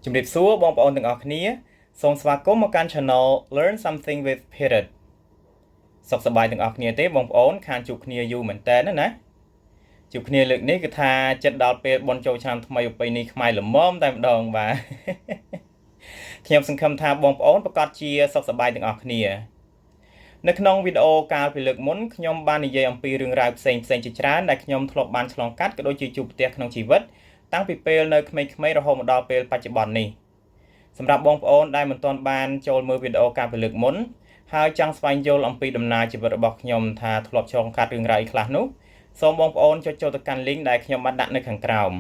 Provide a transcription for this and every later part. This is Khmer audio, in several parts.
ជំរាបសួរបងប្អូនទាំងអស់គ្នាសូមស្វាគមន៍មកកាន់ Channel Learn Something with Pirate សុខសប្បាយទាំងអស់គ្នាទេបងប្អូនខានជួបគ្នាយូរមែនតើណាជួបគ្នាលើកនេះគឺថាចិត្តដល់ពេលបុណ្យចូលឆ្នាំថ្មីប្រពៃណីខ្មែរល្មមតែម្ដងបាទខ្ញុំសង្ឃឹមថាបងប្អូនប្រកាសជាសុខសប្បាយទាំងអស់គ្នានៅក្នុងវីដេអូកាលពីលើកមុនខ្ញុំបាននិយាយអំពីរឿងរ៉ាវផ្សេងជាច្រើនដែលខ្ញុំធ្លាប់បានឆ្លងកាត់ក៏ដូចជាជួបប្រទះក្នុងជីវិតតាំងពីពេលនៅក្មេងៗរហូតមកដល់ពេលបច្ចុប្បន្ននេះសម្រាប់បងប្អូនដែលមិនទាន់បានចូលមើលវីដេអូកាលពីលើកមុនហើយចង់ស្វែងយល់អំពីដំណើរជីវិតរបស់ខ្ញុំថាធ្លាប់ឆ្លងកាត់រឿងរ៉ាវខ្លះនោះសូមបងប្អូនចុចចូលទៅកាន់ link ដែលខ្ញុំបានដាក់នៅខាងក្រោម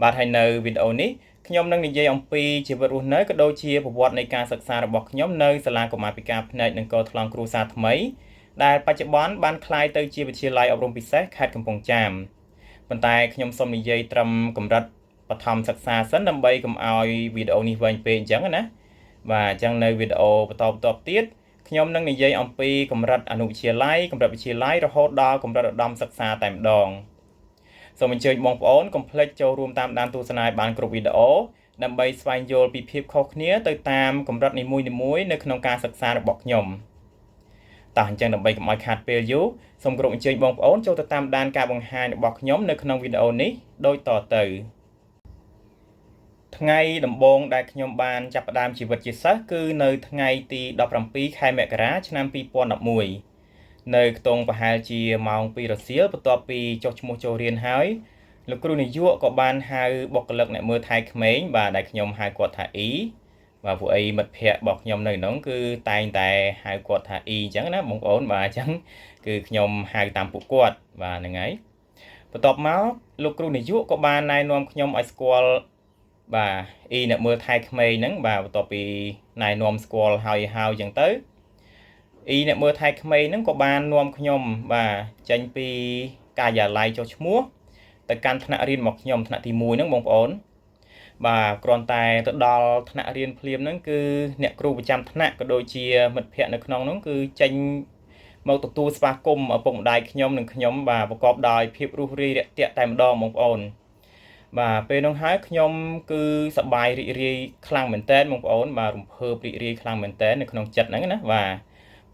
បាទហើយនៅវីដេអូនេះខ្ញុំនឹងនិយាយអំពីជីវិតរស់នៅក៏ដូចជាប្រវត្តិនៃការសិក្សារបស់ខ្ញុំនៅសាលាកុមារពិការភ្នែកនិងកោថ្លង់គ្រួសារថ្មីដែលបច្ចុប្បន្នបានក្លាយទៅជាវិទ្យាល័យអប់រំពិសេសខេត្តកំពង់ចាមប៉ុន្តែខ្ញុំសូមនិយាយត្រឹមកម្រិតបឋមសិក្សាសិនដើម្បីកុំឲ្យវីដេអូនេះវែងពេកអញ្ចឹងណាបាទអញ្ចឹងនៅវីដេអូបន្តទៀតខ្ញុំនឹងនិយាយអំពីកម្រិតអនុវិទ្យាល័យកម្រិតវិទ្យាល័យរហូតដល់កម្រិតឧត្តមសិក្សាតែម្ដងសូមអញ្ជើញបងប្អូនកុំភ្លេចចូលរួមតាមដានទស្សនាឲ្យបានគ្រប់វីដេអូដើម្បីស្វែងយល់ពីភាពខុសគ្នាទៅតាមកម្រិតនីមួយៗនៅក្នុងការសិក្សារបស់ខ្ញុំតោះអញ្ចឹងដើម្បីកុំឲ្យខាតពេលយូរសូមគោរពអញ្ជើញបងប្អូនចូលទៅតាមដានការបង្ហាញរបស់ខ្ញុំនៅក្នុងវីដេអូនេះដូចតទៅថ្ងៃដំបូងដែលខ្ញុំបានចាប់ផ្ដើមជីវិតជាសិស្សគឺនៅថ្ងៃទី17ខែមករាឆ្នាំ2011នៅខ្ទង់ប្រហែលជាម៉ោង2រសៀលបន្ទាប់ពីចុះឈ្មោះចូលរៀនហើយលោកគ្រូនាយកក៏បានហៅបុគ្គលិកអ្នកមើលថែក្មេងបាទដែលខ្ញុំហៅគាត់ថាអ៊ីបាទពួកអីមិត្តភ័ក្តិរបស់ខ្ញុំនៅក្នុងគឺតែងតែហៅគាត់ថាអ៊ីអញ្ចឹងណាបងប្អូនបាទអញ្ចឹងគឺខ្ញុំហៅតាមពួកគាត់បាទហ្នឹងហើយបន្ទាប់មកលោកគ្រូនាយកក៏បានណែនាំខ្ញុំឲ្យស្គាល់បាទអ៊ីអ្នកមើលថែក្មេងហ្នឹងបាទបន្ទាប់ពីណែនាំស្គាល់ហើយអញ្ចឹងទៅអ៊ីអ្នកមើលថែក្មេងហ្នឹងក៏បាននាំខ្ញុំបាទចេញពីការិយាល័យចុះឈ្មោះទៅកាន់ថ្នាក់រៀនរបស់ខ្ញុំថ្នាក់ទី1ហ្នឹងបងប្អូនបាទគ្រាន់តែទៅដល់ថ្នាក់រៀនភ្លាមហ្នឹងគឺអ្នកគ្រូប្រចាំថ្នាក់ក៏ដូចជាមិត្តភ័ក្តិនៅក្នុងហ្នឹងគឺចេញមកទទួលស្វាគមន៍ឪពុកម្ដាយខ្ញុំនិងខ្ញុំបាទប្រកបដោយភាពរួសរាយរាក់ទាក់តែម្ដងបងប្អូនបាទពេលនោះហើយខ្ញុំគឺសប្បាយរីករាយខ្លាំងមែនតើបងប្អូនបាទរំភើបរីករាយខ្លាំងមែនតើនៅក្នុងចិត្តហ្នឹងណាបាទ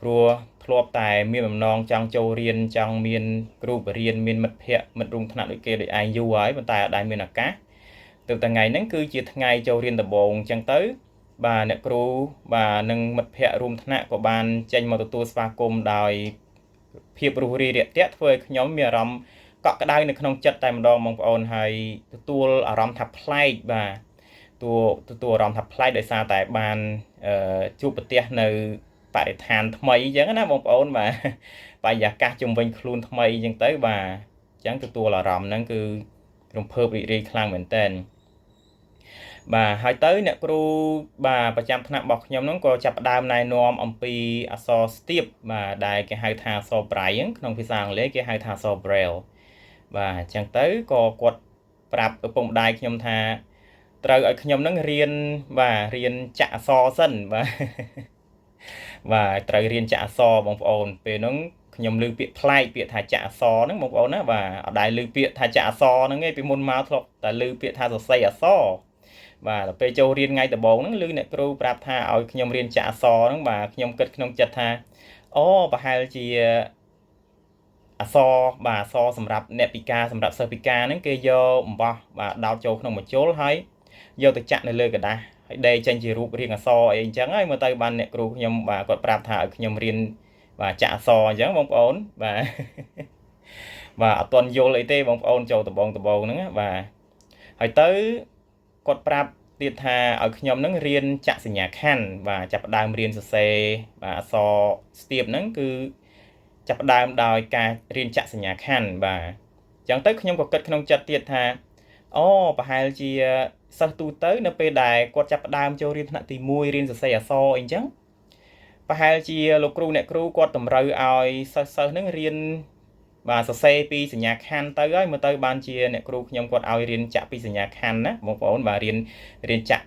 ព្រោះធ្លាប់តែមានបំណងចង់ចូលរៀនចង់មានគ្រូបរិញ្ញាមានមិត្តភ័ក្តិមិត្តរួមថ្នាក់ដូចគេដូចឯងយូរហើយប៉ុន្តែអត់ដែលមានឱកាសទៅថ្ងៃហ្នឹងគឺជាថ្ងៃចូលរៀនដំបូងអញ្ចឹងទៅបាទអ្នកគ្រូបាទនិងមិត្តភ័ក្តិរួមថ្នាក់ក៏បានចេញមកទទួលស្វាគមន៍ដោយភាពរួសរាយរាក់ទាក់ធ្វើឲ្យខ្ញុំមានអារម្មណ៍កក់ក្ដៅនៅក្នុងចិត្តតែម្ដងបងប្អូនហើយទទួលអារម្មណ៍ថាប្លែកបាទទទួលអារម្មណ៍ថាប្លែកដោយសារតែបានជួបប្រទះនៅបរិស្ថានថ្មីអញ្ចឹងណាបងប្អូនបាទបរិយាកាសជំវិញខ្លួនថ្មីអញ្ចឹងទៅបាទអញ្ចឹងទទួលអារម្មណ៍ហ្នឹងគឺរំភើបរីករាយខ្លាំងមែនតើបាទហើយទៅអ្នកគ្រូបាទប្រចាំថ្នាក់របស់ខ្ញុំហ្នឹងក៏ចាប់ផ្ដើមណែនាំអំពីអក្សរស្ទាបបាទដែលគេហៅថាអក្សរ Braille ក្នុងភាសាអង់គ្លេសគេហៅថាអក្សរ Braille បាទអញ្ចឹងទៅក៏គាត់ប្រាប់ឪពុកម្ដាយខ្ញុំថាត្រូវឲ្យខ្ញុំនឹងរៀនបាទរៀនចាក់អក្សរសិនបាទបាទត្រូវរៀនចាក់អក្សរបងប្អូនពេលហ្នឹងខ្ញុំឮពាក្យប្លែកពាក្យថាចាក់អក្សរហ្នឹងបងប្អូនណាបាទអត់ដែលឮពាក្យថាចាក់អក្សរហ្នឹងឯងពីមុនមកធ្លាប់តែឮពាក្យថាសរសេរអក្សរបាទដល់ពេលចូលរៀនថ្ងៃដំបូងហ្នឹងឮអ្នកគ្រូប្រាប់ថាឲ្យខ្ញុំរៀនចាក់អក្សរហ្នឹងបាទខ្ញុំគិតក្នុងចិត្តថាអូប្រហែលជាអក្សរបាទអក្សរសម្រាប់អ្នកពិការសម្រាប់សិស្សពិការហ្នឹងគេយកអំបោះបាទដោតចូលក្នុងម្ជុលហើយយកទៅចាក់នៅលើกระดาษហើយដេរចេញជារូបរាងអក្សរអីអញ្ចឹងហើយមើលទៅបានអ្នកគ្រូខ្ញុំបាទគាត់ប្រាប់ថាឲ្យខ្ញុំរៀនបាទចាក់អក្សរអញ្ចឹងបងប្អូនបាទបាទអត់ទាន់យល់អីទេបងប្អូនចូលដំបងហ្នឹងបាទហើយទៅគាត់ប្រាប់ទៀតថាឲ្យខ្ញុំនឹងរៀនចាក់សញ្ញាខណ្ឌបាទចាប់ផ្ដើមរៀនសរសេរបាទអក្សរស្ទាបហ្នឹងគឺចាប់ផ្ដើមដោយការរៀនចាក់សញ្ញាខណ្ឌបាទអញ្ចឹងទៅខ្ញុំក៏គិតក្នុងចិត្តទៀតថាអូប្រហែលជាសិស្សទូទៅនៅពេលដែលគាត់ចាប់ផ្ដើមចូលរៀនថ្នាក់ទី1រៀនសរសេរអក្សរអីអញ្ចឹងប្រហែលជាលោកគ្រូអ្នកគ្រូគាត់តម្រូវឲ្យសិស្សហ្នឹងរៀនបាទសរសេរពីសញ្ញាខណ្ឌទៅហើយមើលទៅបានជាអ្នកគ្រូខ្ញុំគាត់ឲ្យរៀនចាក់ពីសញ្ញាខណ្ឌណាបងប្អូនបាទរៀនចាក់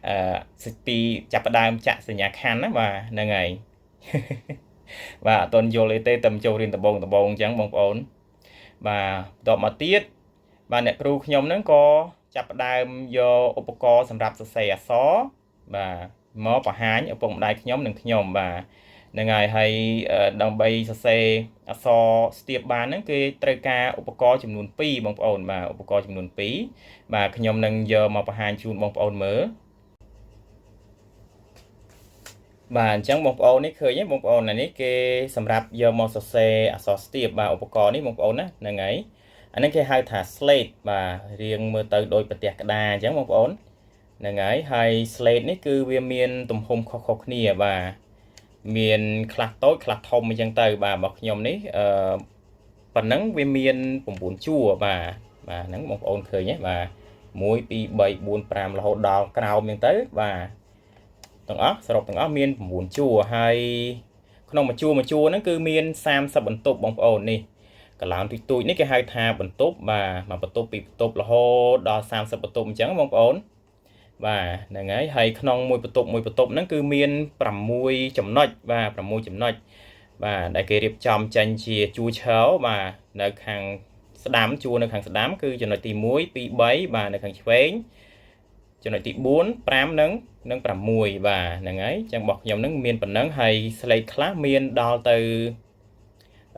ពីចាប់ផ្ដើមចាក់សញ្ញាខណ្ឌណាបាទហ្នឹងហើយបាទអត់ទាន់យល់អីទេតែចូលរៀនដំបងអញ្ចឹងបងប្អូនបាទបន្តមកទៀតបាទអ្នកគ្រូខ្ញុំហ្នឹងក៏ ចាប់ផ្ដើមយកឧបករណ៍សម្រាប់សរសេរអក្សរបាទមកបង្ហាញឪពុកម្ដាយខ្ញុំនិងខ្ញុំបាទហ្នឹងហើយដើម្បីសរសេរអក្សរស្ទាបបានហ្នឹងគេត្រូវការឧបករណ៍ចំនួន2បងប្អូនបាទឧបករណ៍ចំនួន2បាទខ្ញុំនឹងយកមកបង្ហាញជូនបងប្អូនមើលបាទអញ្ចឹងបងប្អូននេះឃើញទេបងប្អូននេះគេសម្រាប់យកមកសរសេរអក្សរស្ទាបបាទឧបករណ៍នេះបងប្អូនណាហ្នឹងហើយអានេះគេហៅថា slate បាទរៀងមើលទៅដូចប្រទះក្តារអញ្ចឹងបងប្អូនហ្នឹងហើយ slate នេះគឺវាមានទំហំខុសៗគ្នាបាទមានខ្លះតូចខ្លះធំអញ្ចឹងទៅបាទរបស់ខ្ញុំនេះប៉ុណ្ណឹងវាមាន9ជួរបាទហ្នឹងបងប្អូនឃើញទេបាទ1 2 3 4 5រហូតដល់ក្រោមអញ្ចឹងទៅបាទទាំងអស់សរុបទាំងអស់មាន9ជួរហើយក្នុងមួយជួរហ្នឹងគឺមាន30បន្ទប់បងប្អូននេះកន្លងទូចនេះគេហៅថាបន្ទប់បាទមួយបន្ទប់ពីរបន្ទប់រហូតដល់30បន្ទប់អញ្ចឹងបងប្អូនបាទហ្នឹងហើយក្នុងមួយបន្ទប់ហ្នឹងគឺមាន6ចំណុចបាទ6ចំណុចបាទដែលគេរៀបចំចេញជាជួរឈើបាទនៅខាងស្ដាំជួរនៅខាងស្ដាំគឺចំណុចទី1 2 3បាទនៅខាងឆ្វេងចំណុចទី4 5និង6បាទហ្នឹងហើយចឹងរបស់ខ្ញុំហ្នឹងមានប៉ុណ្ណឹងហើយស្លេកខ្លះមានដល់ទៅ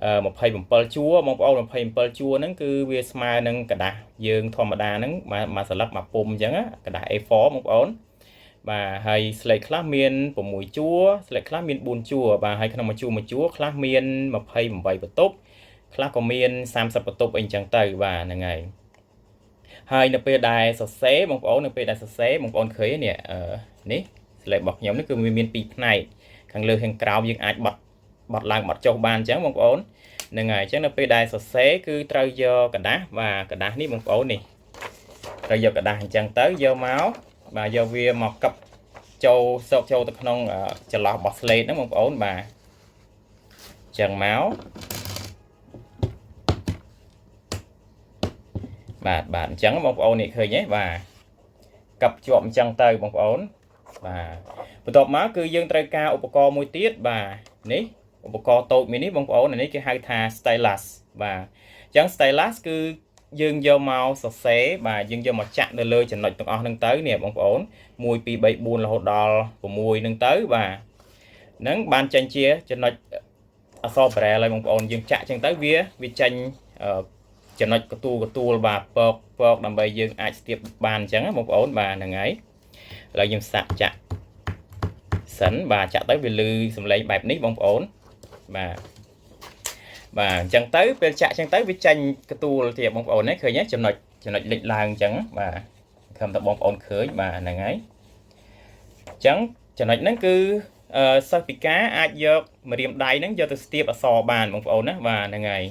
27ជួរបងប្អូន27ជួរហ្នឹងគឺវាស្មើនឹងกระดาษយើងធម្មតាហ្នឹងមួយសន្លឹកមួយពុំអញ្ចឹងกระดาษ A4 បងប្អូនបាទហើយស្លេកខ្លះមាន6ជួរស្លេកខ្លះមាន4ជួរបាទហើយក្នុងមួយជួរខ្លះមាន28បន្ទប់ខ្លះក៏មាន30បន្ទប់អីអញ្ចឹងទៅបាទហ្នឹងហើយនៅពេលដែលសរសេរបងប្អូននៅពេលដែលសរសេរបងប្អូនឃើញនេះនេះស្លេករបស់ខ្ញុំនេះគឺវាមាន2ផ្នែកខាងលើខាងក្រោមយើងអាចបត់ឡើងបត់ចុះបានអញ្ចឹងបងប្អូនហ្នឹងហើយអញ្ចឹងនៅពេលដែលសរសេរគឺត្រូវយកกระดาษបាទกระดาษនេះបងប្អូននេះត្រូវយកกระดาษអញ្ចឹងទៅយកមកបាទយកវាមកកឹបចូលទៅក្នុងចន្លោះរបស់ slate ហ្នឹងបងប្អូនបាទអញ្ចឹងមកបាទអញ្ចឹងបងប្អូននេះឃើញទេបាទកឹបជាប់អញ្ចឹងទៅបងប្អូនបាទបន្ទាប់មកគឺយើងត្រូវការឧបករណ៍មួយទៀតបាទនេះឧបករណ៍តូចមួយនេះបងប្អូននេះគេហៅថា stylus បាទអញ្ចឹង stylus គឺយើងយកមកសរសេរបាទយើងយកមកចាក់នៅលើចំណុចទាំងអស់ហ្នឹងទៅនេះបងប្អូន1 2 3 4រហូតដល់6ហ្នឹងទៅបាទហ្នឹងបានចេញជាចំណុចអក្សរ braille ហើយបងប្អូនយើងចាក់អញ្ចឹងទៅវាចេញចំណុចកទួលបាទពកដើម្បីយើងអាចស្ទាបបានអញ្ចឹងបងប្អូនបាទហ្នឹងហើយឥឡូវយើងសាក់ចាក់សិនបាទចាក់ទៅវាលឺសំឡេងបែបនេះបងប្អូនបាទអញ្ចឹងទៅពេលចាក់អញ្ចឹងទៅវាចេញកទួលទៀតបងប្អូនឃើញទេចំណុចលេចឡើងអញ្ចឹងបាទខំតែបងប្អូនឃើញបាទហ្នឹងហើយអញ្ចឹងចំណុចហ្នឹងគឺសិស្សពិការអាចយកម្រាមដៃហ្នឹងយកទៅស្ទាបអក្សរបានបងប្អូនណាបាទហ្នឹងហើយ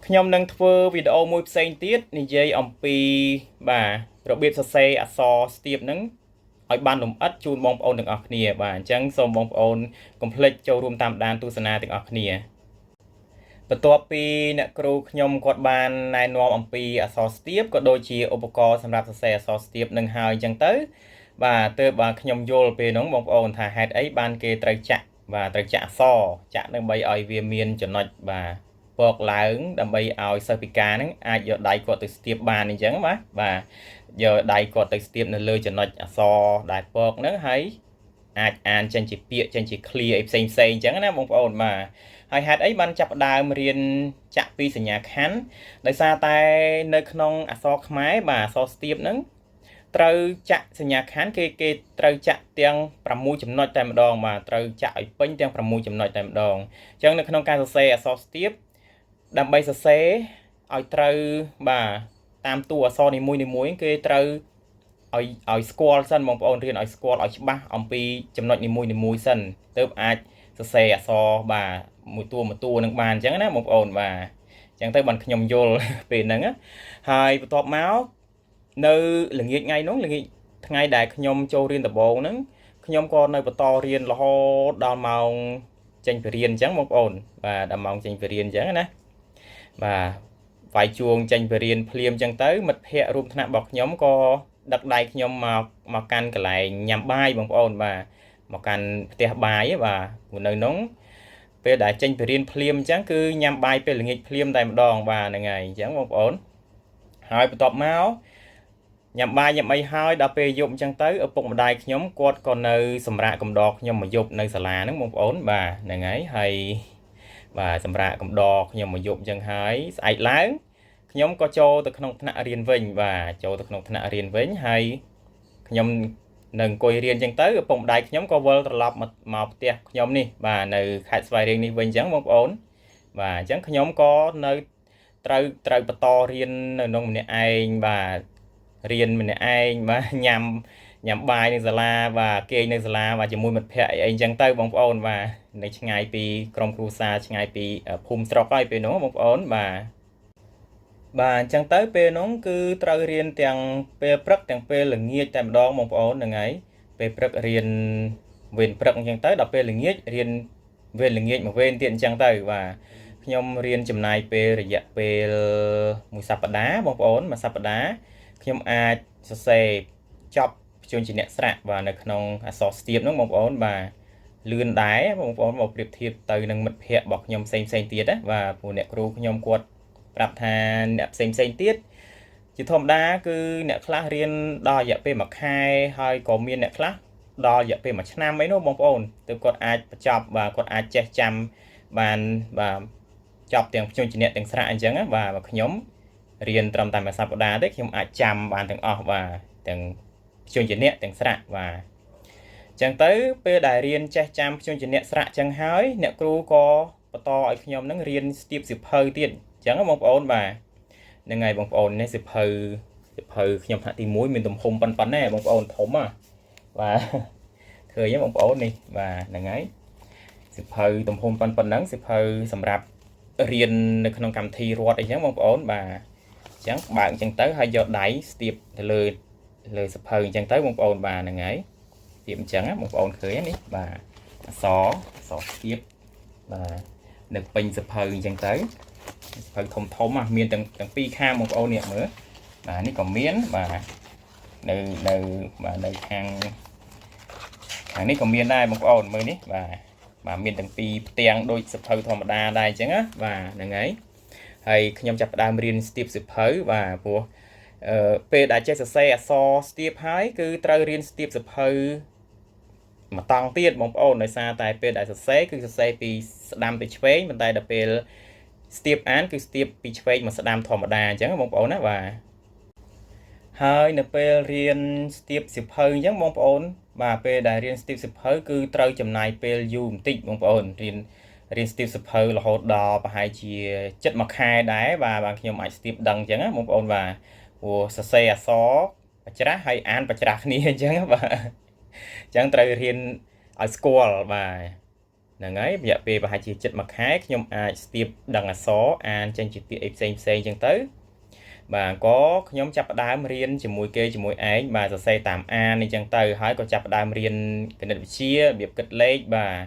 ខ្ញុំនឹងធ្វើវីដេអូមួយផ្សេងទៀតនិយាយអំពីបាទរបៀបសរសេរអក្សរស្ទាបហ្នឹងឲ្យបានលម្អិតជូនបងប្អូនទាំងអស់គ្នាបាទអញ្ចឹងសូមបងប្អូនកុំភ្លេចចូលរួមតាមដានទស្សនាទាំងអស់គ្នាបន្ទាប់ពីអ្នកគ្រូខ្ញុំគាត់បានណែនាំអំពីអក្សរស្ទាបក៏ដូចជាឧបករណ៍សម្រាប់សរសេរអក្សរស្ទាបនឹងហើយអញ្ចឹងទៅបាទទើបបាទខ្ញុំយល់ពេលហ្នឹងបងប្អូនថាហេតុអីបានគេត្រូវចាក់អក្សរចាក់ដើម្បីឲ្យវាមានចំណុចបាទពកឡើងដើម្បីឲ្យសិស្សពិការហ្នឹងអាចយកដៃគាត់ទៅស្ទាបបានអញ្ចឹងបាទយកដៃគាត់ទៅស្ទាបនៅលើចំណុចអក្សរដែលពកហ្នឹងហើយអាចអានចេញជាពាក្យចេញជា clear អីផ្សេងអញ្ចឹងណាបងប្អូនបាទហើយហេតុអីបានចាប់ផ្ដើមរៀនចាក់ពីសញ្ញាខណ្ឌដោយសារតែនៅក្នុងអក្សរខ្មែរបាទអក្សរស្ទាបហ្នឹងត្រូវចាក់សញ្ញាខណ្ឌគេត្រូវចាក់ទាំង6ចំណុចតែម្ដងបាទត្រូវចាក់ឲ្យពេញទាំង6ចំណុចតែម្ដងអញ្ចឹងនៅក្នុងការសរសេរអក្សរស្ទាបដើម្បីសរសេរឲ្យត្រូវបាទតាមតួអក្សរនីមួយគេត្រូវឲ្យស្គាល់សិនបងប្អូនរៀនឲ្យស្គាល់ឲ្យច្បាស់អំពីចំណុចនីមួយសិនទើបអាចសរសេរអក្សរបាទមួយតួនឹងបានអញ្ចឹងណាបងប្អូនបាទអញ្ចឹងទៅបានខ្ញុំយល់ពេលហ្នឹងហើយបន្ទាប់មកនៅល្ងាចថ្ងៃដែលខ្ញុំចូលរៀនដំបូងហ្នឹងខ្ញុំក៏នៅបន្តរៀនរហូតដល់ម៉ោងចេញពីរៀនអញ្ចឹងបងប្អូនបាទដល់ម៉ោងចេញពីរៀនអញ្ចឹងណាបាទវាយជួងចេញពីរៀនភ្លាមអញ្ចឹងទៅមិត្តភ័ក្តិរួមថ្នាក់របស់ខ្ញុំក៏ដឹកដៃខ្ញុំមកកាន់កន្លែងញ៉ាំបាយបងប្អូនបាទមកកាន់ផ្ទះបាយបាទនៅនោះពេលដែលចេញពីរៀនភ្លាមអញ្ចឹងគឺញ៉ាំបាយពេលល្ងាចភ្លាមតែម្ដងបាទហ្នឹងហើយអញ្ចឹងបងប្អូនហើយបន្ទាប់មក ញ៉ាំបាយញ៉ាំអីហើយដល់ពេលយប់អញ្ចឹងទៅឪពុកម្ដាយខ្ញុំគាត់ក៏នៅសម្រាកកំដរខ្ញុំមកយប់នៅសាលាហ្នឹងបងប្អូនបាទហ្នឹងហើយបាទសម្រាប់កំដរខ្ញុំមកយប់អញ្ចឹងហើយស្អែកឡើងខ្ញុំក៏ចូលទៅក្នុងថ្នាក់រៀនវិញបាទចូលទៅក្នុងថ្នាក់រៀនវិញហើយខ្ញុំនៅអង្គុយរៀនអញ្ចឹងទៅឪពុកម្ដាយខ្ញុំក៏វិលត្រឡប់មកផ្ទះខ្ញុំនេះបាទនៅខេត្តស្វាយរៀងនេះវិញអញ្ចឹងបងប្អូនបាទអញ្ចឹងខ្ញុំក៏នៅត្រូវបន្តរៀននៅក្នុងម្នាក់ឯងបាទរៀនម្នាក់ឯងបាទញ៉ាំបាយនៅសាលាបាទគេងនៅសាលាបាទជាមួយមិត្តភ័ក្តិអីអញ្ចឹងទៅបងប្អូនបាទនៅឆ្ងាយពីក្រុមគ្រួសារឆ្ងាយពីភូមិស្រុកហើយពេលនោះបងប្អូនបាទអញ្ចឹងទៅពេលនោះគឺត្រូវរៀនទាំងពេលព្រឹកទាំងពេលល្ងាចតែម្ដងបងប្អូនហ្នឹងហើយពេលព្រឹករៀនវេនព្រឹកអញ្ចឹងទៅដល់ពេលល្ងាចរៀនវេនល្ងាចមកវេនទៀតអញ្ចឹងទៅបាទខ្ញុំរៀនចំណាយពេលរយៈពេលមួយសប្តាហ៍បងប្អូនមួយសប្តាហ៍ខ្ញុំអាចសរសេរចប់បញ្ចូលជាអ្នកស្រាក់បាទនៅក្នុងអក្សរស្ទាបហ្នឹងបងប្អូនបាទលឿនដែរបងប្អូនមកប្រៀបធៀបទៅនឹងមិត្តភ័ក្តិរបស់ខ្ញុំផ្សេងទៀតណាបាទព្រោះអ្នកគ្រូខ្ញុំគាត់ប្រាប់ថាអ្នកផ្សេងទៀតជាធម្មតាគឺអ្នកខ្លះរៀនដល់រយៈពេល1ខែហើយក៏មានអ្នកខ្លះដល់រយៈពេល1ឆ្នាំអីនោះបងប្អូនទើបគាត់អាចបញ្ចប់បាទគាត់អាចចេះចាំបានបាទចប់ទាំងភ្ជញ្ជនៈទាំងស្រាក់អញ្ចឹងបាទខ្ញុំរៀនត្រឹមតែមួយសប្តាហ៍ទេខ្ញុំអាចចាំបានទាំងអស់បាទទាំងភ្ជញ្ជនៈទាំងស្រាក់បាទអញ្ចឹងទៅពេលដែលរៀនចេះចាំភ្ជញ្ជនៈស្រាក់អញ្ចឹងហើយអ្នកគ្រូក៏បន្តឲ្យខ្ញុំនឹងរៀនស្ទាបសៀវភៅទៀតអញ្ចឹងបងប្អូនបាទហ្នឹងហើយបងប្អូននេះសៀវភៅខ្ញុំថ្នាក់ទី1មានទំហំប៉ុណ្ណេះបងប្អូនធំបាទឃើញទេបងប្អូននេះបាទហ្នឹងហើយសៀវភៅទំហំប៉ុណ្ណឹងសៀវភៅសម្រាប់រៀននៅក្នុងកម្មវិធីរដ្ឋអីចឹងបងប្អូនបាទអញ្ចឹងបើកអញ្ចឹងទៅហើយយកដៃស្ទាបទៅលើសៀវភៅអញ្ចឹងទៅបងប្អូនបាទហ្នឹងហើយស្ទាបអញ្ចឹងបងប្អូនឃើញនេះបាទអក្សរស្ទាបបាទនៅពេញសៀវភៅអញ្ចឹងទៅសៀវភៅធំមានទាំងពីរខាងបងប្អូននេះមើលបាទនេះក៏មានបាទនៅខាងនេះក៏មានដែរបងប្អូនមើលនេះបាទមានទាំងពីរផ្ទាំងដូចសៀវភៅធម្មតាដែរអញ្ចឹងណាបាទហ្នឹងហើយខ្ញុំចាប់ផ្ដើមរៀនស្ទាបសៀវភៅបាទព្រោះពេលដែលចេះសរសេរអក្សរស្ទាបហើយគឺត្រូវរៀនស្ទាបសៀវភៅមួយតង់ទៀតបងប្អូនដោយសារតែពេលដែលសរសេរគឺសរសេរពីស្ដាំទៅឆ្វេងប៉ុន្តែដល់ពេលស្ទាបអានគឺស្ទាបពីឆ្វេងមកស្ដាំធម្មតាអញ្ចឹងបងប្អូនណាបាទហើយនៅពេលរៀនស្ទាបសៀវភៅអញ្ចឹងបងប្អូនបាទពេលដែលរៀនស្ទាបសៀវភៅគឺត្រូវចំណាយពេលយូរបន្តិចបងប្អូនរៀនស្ទាបសៀវភៅរហូតដល់ប្រហែលជា7 ខែដែរបាទខ្ញុំអាចស្ទាបដឹងអញ្ចឹងណាបងប្អូនបាទព្រោះសរសេរអក្សរបច្រាស់ហើយអានបច្រាស់គ្នាអញ្ចឹងបាទអញ្ចឹងត្រូវរៀនឲ្យស្គាល់បាទហ្នឹងហើយរយៈពេលប្រហែលជា7 ខែខ្ញុំអាចស្ទាបដឹងអក្សរអានចេញជាពាក្យអីផ្សេងអញ្ចឹងទៅបាទក៏ខ្ញុំចាប់ផ្ដើមរៀនជាមួយឯងបាទសរសេរតាមអានអញ្ចឹងទៅហើយក៏ចាប់ផ្ដើមរៀនគណិតវិទ្យារបៀបគិតលេខបាទរ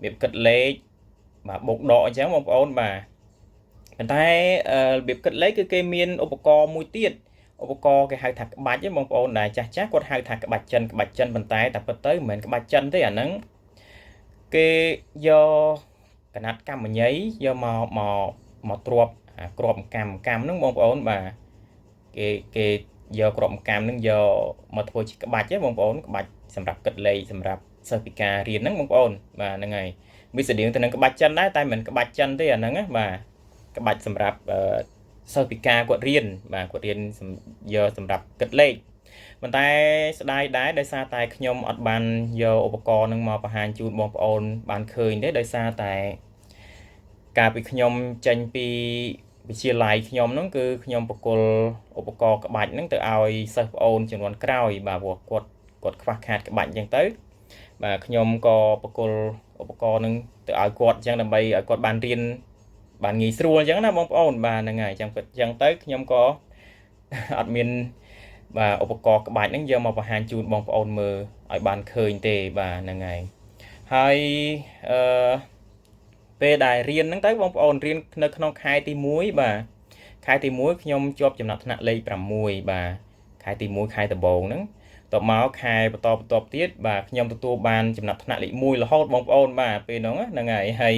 បៀបគិតលេខបាទបូកដកអញ្ចឹងបងប្អូនបាទប៉ុន្តែរបៀបគិតលេខគឺគេមានឧបករណ៍មួយទៀតឧបករណ៍គេហៅថាក្បាច់ហ្នឹងបងប្អូនដែលចាស់គាត់ហៅថាក្បាច់ចិនប៉ុន្តែតែពិតទៅមិនមែនក្បាច់ចិនទេអាហ្នឹងគេយកកណាត់កម្មញ័យយកមកទ្រាប់គ្រាប់កម្មហ្នឹងបងប្អូនបាទគេយកគ្រាប់កម្មហ្នឹងយកមកធ្វើជាក្បាច់ទេបងប្អូនក្បាច់សម្រាប់គិតលេខសម្រាប់សិស្សពិការរៀនហ្នឹងបងប្អូនបាទហ្នឹងហើយវាស្តៀងទៅនឹងក្បាច់ចិនដែរតែមិនក្បាច់ចិនទេអាហ្នឹងណាបាទក្បាច់សម្រាប់សិស្សពិការគាត់រៀនបាទគាត់រៀនយកសម្រាប់គិតលេខប៉ុន្តែស្ដាយដែរដោយសារតែខ្ញុំអត់បានយកឧបករណ៍ហ្នឹងមកបង្ហាញជូនបងប្អូនបានឃើញទេដោយសារតែកាលពីខ្ញុំចេញពីវិទ្យាល័យខ្ញុំហ្នឹងគឺខ្ញុំបកគលឧបករណ៍ក្បាច់ហ្នឹងទៅឲ្យសិស្សប្អូនចំនួនក្រោយបាទព្រោះគាត់ខ្វះខាតក្បាច់អញ្ចឹងទៅបាទខ្ញុំក៏បកគលឧបករណ៍ហ្នឹងទៅឲ្យគាត់អញ្ចឹងដើម្បីឲ្យគាត់បានរៀនបានងាយស្រួលអញ្ចឹងណាបងប្អូនបាទហ្នឹងហើយអញ្ចឹងទៅខ្ញុំក៏អត់មានបាទឧបករណ៍ក្បាច់ហ្នឹងយកមកបង្ហាញជូនបងប្អូនមើលឲ្យបានឃើញទេបាទហ្នឹងហើយពេលដែលរៀនហ្នឹងទៅបងប្អូនរៀននៅក្នុងខែទី1បាទខែទី1ខ្ញុំជាប់ចំណាត់ថ្នាក់លេខ6បាទខែទី1ខែដំបូងហ្នឹងតបមកខែបន្តទៀតបាទខ្ញុំទទួលបានចំណាត់ថ្នាក់លេខ1រហូតបងប្អូនបាទពេលហ្នឹងហ្នឹងហើយ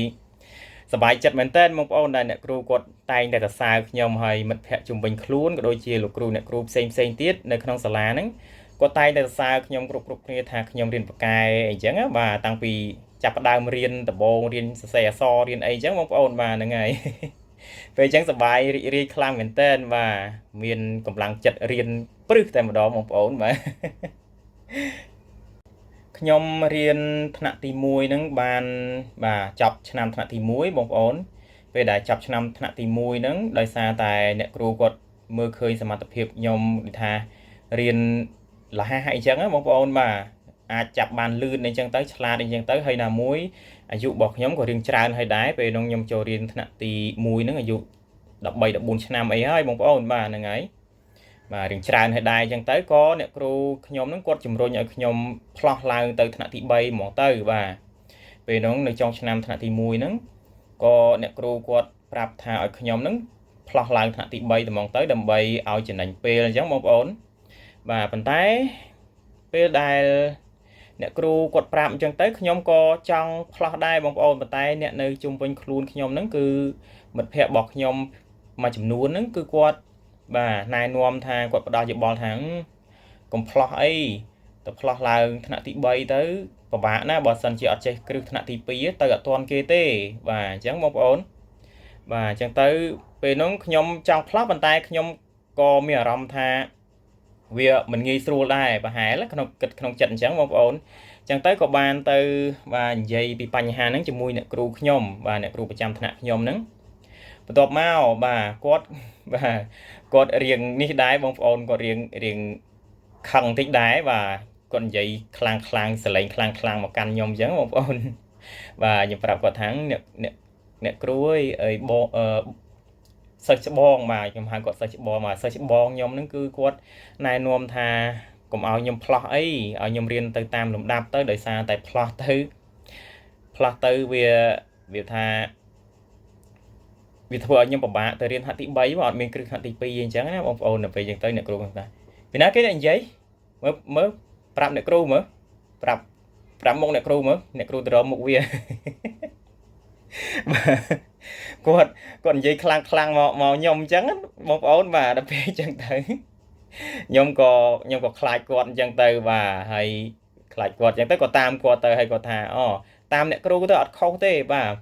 សប្បាយចិត្តមែនតើបងប្អូនដែលអ្នកគ្រូគាត់តែងតែសរសើរខ្ញុំហើយមិត្តភ័ក្តិជុំវិញខ្លួនក៏ដូចជាលោកគ្រូអ្នកគ្រូផ្សេងទៀតនៅក្នុងសាលាហ្នឹងគាត់តែងតែសរសើរខ្ញុំគ្រប់គ្នាថាខ្ញុំរៀនប៉ាកែអីចឹងបាទតាំងពីចាប់ផ្ដើមរៀនដំបូងរៀនសរសេរអក្សររៀនអីចឹងបងប្អូនបាទហ្នឹងហើយពេលអញ្ចឹងសប្បាយរីករាយខ្លាំងមែនតើបាទមានកម្លាំងចិត្តរៀនព្រឹសតែម្ដងបងប្អូនបាទខ្ញុំរៀនថ្នាក់ទី1ហ្នឹងបានបាទចប់ឆ្នាំថ្នាក់ទី1បងប្អូនពេលដែលចប់ឆ្នាំថ្នាក់ទី1ហ្នឹងដោយសារតែអ្នកគ្រូគាត់មើលឃើញសមត្ថភាពខ្ញុំនិយាយថារៀនលះហះអីចឹងបងប្អូនបាទអាចចាប់បានលឿនអីចឹងទៅឆ្លាតអីចឹងទៅហើយណាមួយអាយុរបស់ខ្ញុំក៏រៀងច្រើនហើយដែរពេលនោះខ្ញុំចូលរៀនថ្នាក់ទី1ហ្នឹងអាយុ13 14ឆ្នាំអីហើយបងប្អូនបាទហ្នឹងហើយបាទរៀងច្រើនហើយដែរអញ្ចឹងទៅក៏អ្នកគ្រូខ្ញុំហ្នឹងគាត់ជំរុញឲ្យខ្ញុំផ្លោះឡើងទៅថ្នាក់ទី3ហ្មងទៅបាទពេលនោះនៅចុងឆ្នាំថ្នាក់ទី1ហ្នឹងក៏អ្នកគ្រូគាត់ប្រាប់ថាឲ្យខ្ញុំហ្នឹងផ្លោះឡើងថ្នាក់ទី3ត្មងទៅដើម្បីឲ្យចំណេញពេលអញ្ចឹងបងប្អូនបាទប៉ុន្តែពេលដែលអ្នកគ្រូគាត់ប្រាប់អញ្ចឹងទៅខ្ញុំក៏ចង់ផ្លោះដែរបងប្អូនប៉ុន្តែអ្នកនៅជុំវិញខ្លួនខ្ញុំហ្នឹងគឺមិត្តភ័ក្តិរបស់ខ្ញុំមួយចំនួនហ្នឹងគឺគាត់បាទណែនាំថាគាត់ផ្ដល់យោបល់ថាកុំផ្លោះអីទៅផ្លោះឡើងថ្នាក់ទី3ទៅពិបាកណាបើសិនជាអត់ចេះគ្រឹះថ្នាក់ទី2ទៅអត់ទាន់គេទេបាទអញ្ចឹងបងប្អូនបាទអញ្ចឹងទៅពេលនោះខ្ញុំចង់ផ្លោះប៉ុន្តែខ្ញុំក៏មានអារម្មណ៍ថាវាមិនងាយស្រួលដែរប្រហែលក្នុងគិតក្នុងចិត្តអញ្ចឹងបងប្អូនអញ្ចឹងទៅក៏បានទៅបាទនិយាយពីបញ្ហាហ្នឹងជាមួយអ្នកគ្រូខ្ញុំបាទអ្នកគ្រូប្រចាំថ្នាក់ខ្ញុំហ្នឹងបន្ទាប់មកបាទគាត់រៀងនេះដែរបងប្អូនគាត់រៀងខឹងតិចដែរបាទគាត់និយាយខ្លាំងសលេងខ្លាំងមកកាន់ខ្ញុំអញ្ចឹងបងប្អូនបាទខ្ញុំប្រាប់គាត់ថាអ្នកគ្រូអើយបងសិស្សច្បងបាទខ្ញុំហៅគាត់សិស្សច្បងបាទសិស្សច្បងខ្ញុំហ្នឹងគឺគាត់ណែនាំថាកុំឲ្យខ្ញុំផ្លោះអីឲ្យខ្ញុំរៀនទៅតាមលំដាប់ទៅដោយសារតែផ្លោះទៅវាថាវាធ្វើឲ្យខ្ញុំពិបាកទៅរៀនថ្នាក់ទី3មកអត់មានគ្រឹះថ្នាក់ទី2អញ្ចឹងណាបងប្អូនដល់ពេលអញ្ចឹងទៅអ្នកគ្រូគាត់ថាពីណាគេនិយាយមើលប្រាប់អ្នកគ្រូមើលប្រាប់មុខអ្នកគ្រូមើលអ្នកគ្រូទៅរកមុខវាគាត់និយាយខ្លាំងមកខ្ញុំអញ្ចឹងបងប្អូនបាទដល់ពេលអញ្ចឹងទៅខ្ញុំក៏ខ្លាចគាត់អញ្ចឹងទៅបាទហើយខ្លាចគាត់អញ្ចឹងទៅក៏តាមគាត់ទៅហើយគាត់ថាអូតាមអ្នកគ្រូទៅអត់ខុសទេបាទ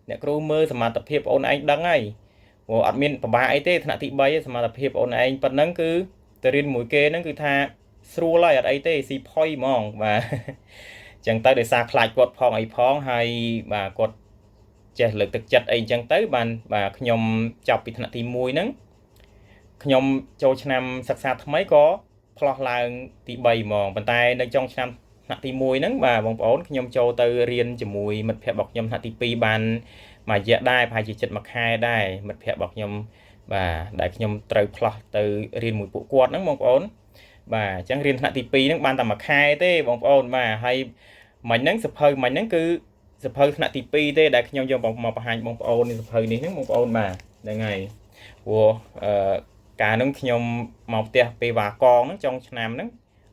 អ្នកគ្រូមើលសមត្ថភាពបងឯងដឹងហើយព្រោះអត់មានពិបាកអីទេថ្នាក់ទី3សមត្ថភាពបងឯងប៉ុណ្ណឹងគឺទៅរៀនមួយគេហ្នឹងគឺថាស្រួលហើយអត់អីទេស៊ីផុយហ្មងបាទអញ្ចឹងទៅដោយសារខ្លាចគាត់ផងអីផងហើយបាទគាត់ចេះលើកទឹកចិត្តអីអញ្ចឹងទៅបានបាទខ្ញុំចប់ពីថ្នាក់ទី1ហ្នឹងខ្ញុំចូលឆ្នាំសិក្សាថ្មីក៏ផ្លោះឡើងទី3ហ្មងប៉ុន្តែនៅចុងឆ្នាំថ្នាក់ទី1ហ្នឹងបាទបងប្អូនខ្ញុំចូលទៅរៀនជាមួយមិត្តភ័ក្តិរបស់ខ្ញុំថ្នាក់ទី2បានមួយរយៈដែរប្រហែលជា7 ខែដែរមិត្តភ័ក្តិរបស់ខ្ញុំបាទដែលខ្ញុំត្រូវផ្លោះទៅរៀនមួយពួកគាត់ហ្នឹងបងប្អូនបាទអញ្ចឹងរៀនថ្នាក់ទី2ហ្នឹងបានតែមួយខែទេបងប្អូនបាទហើយមិញហ្នឹងសភៅមិញហ្នឹងគឺសភៅថ្នាក់ទី2ទេដែលខ្ញុំយកមកបង្ហាញបងប្អូននេះសភៅនេះហ្នឹងបងប្អូនបាទហ្នឹងហើយព្រោះកាលហ្នឹងខ្ញុំមកផ្ទះពេលវ៉ាកងហ្នឹងចុងឆ្នាំហ្នឹង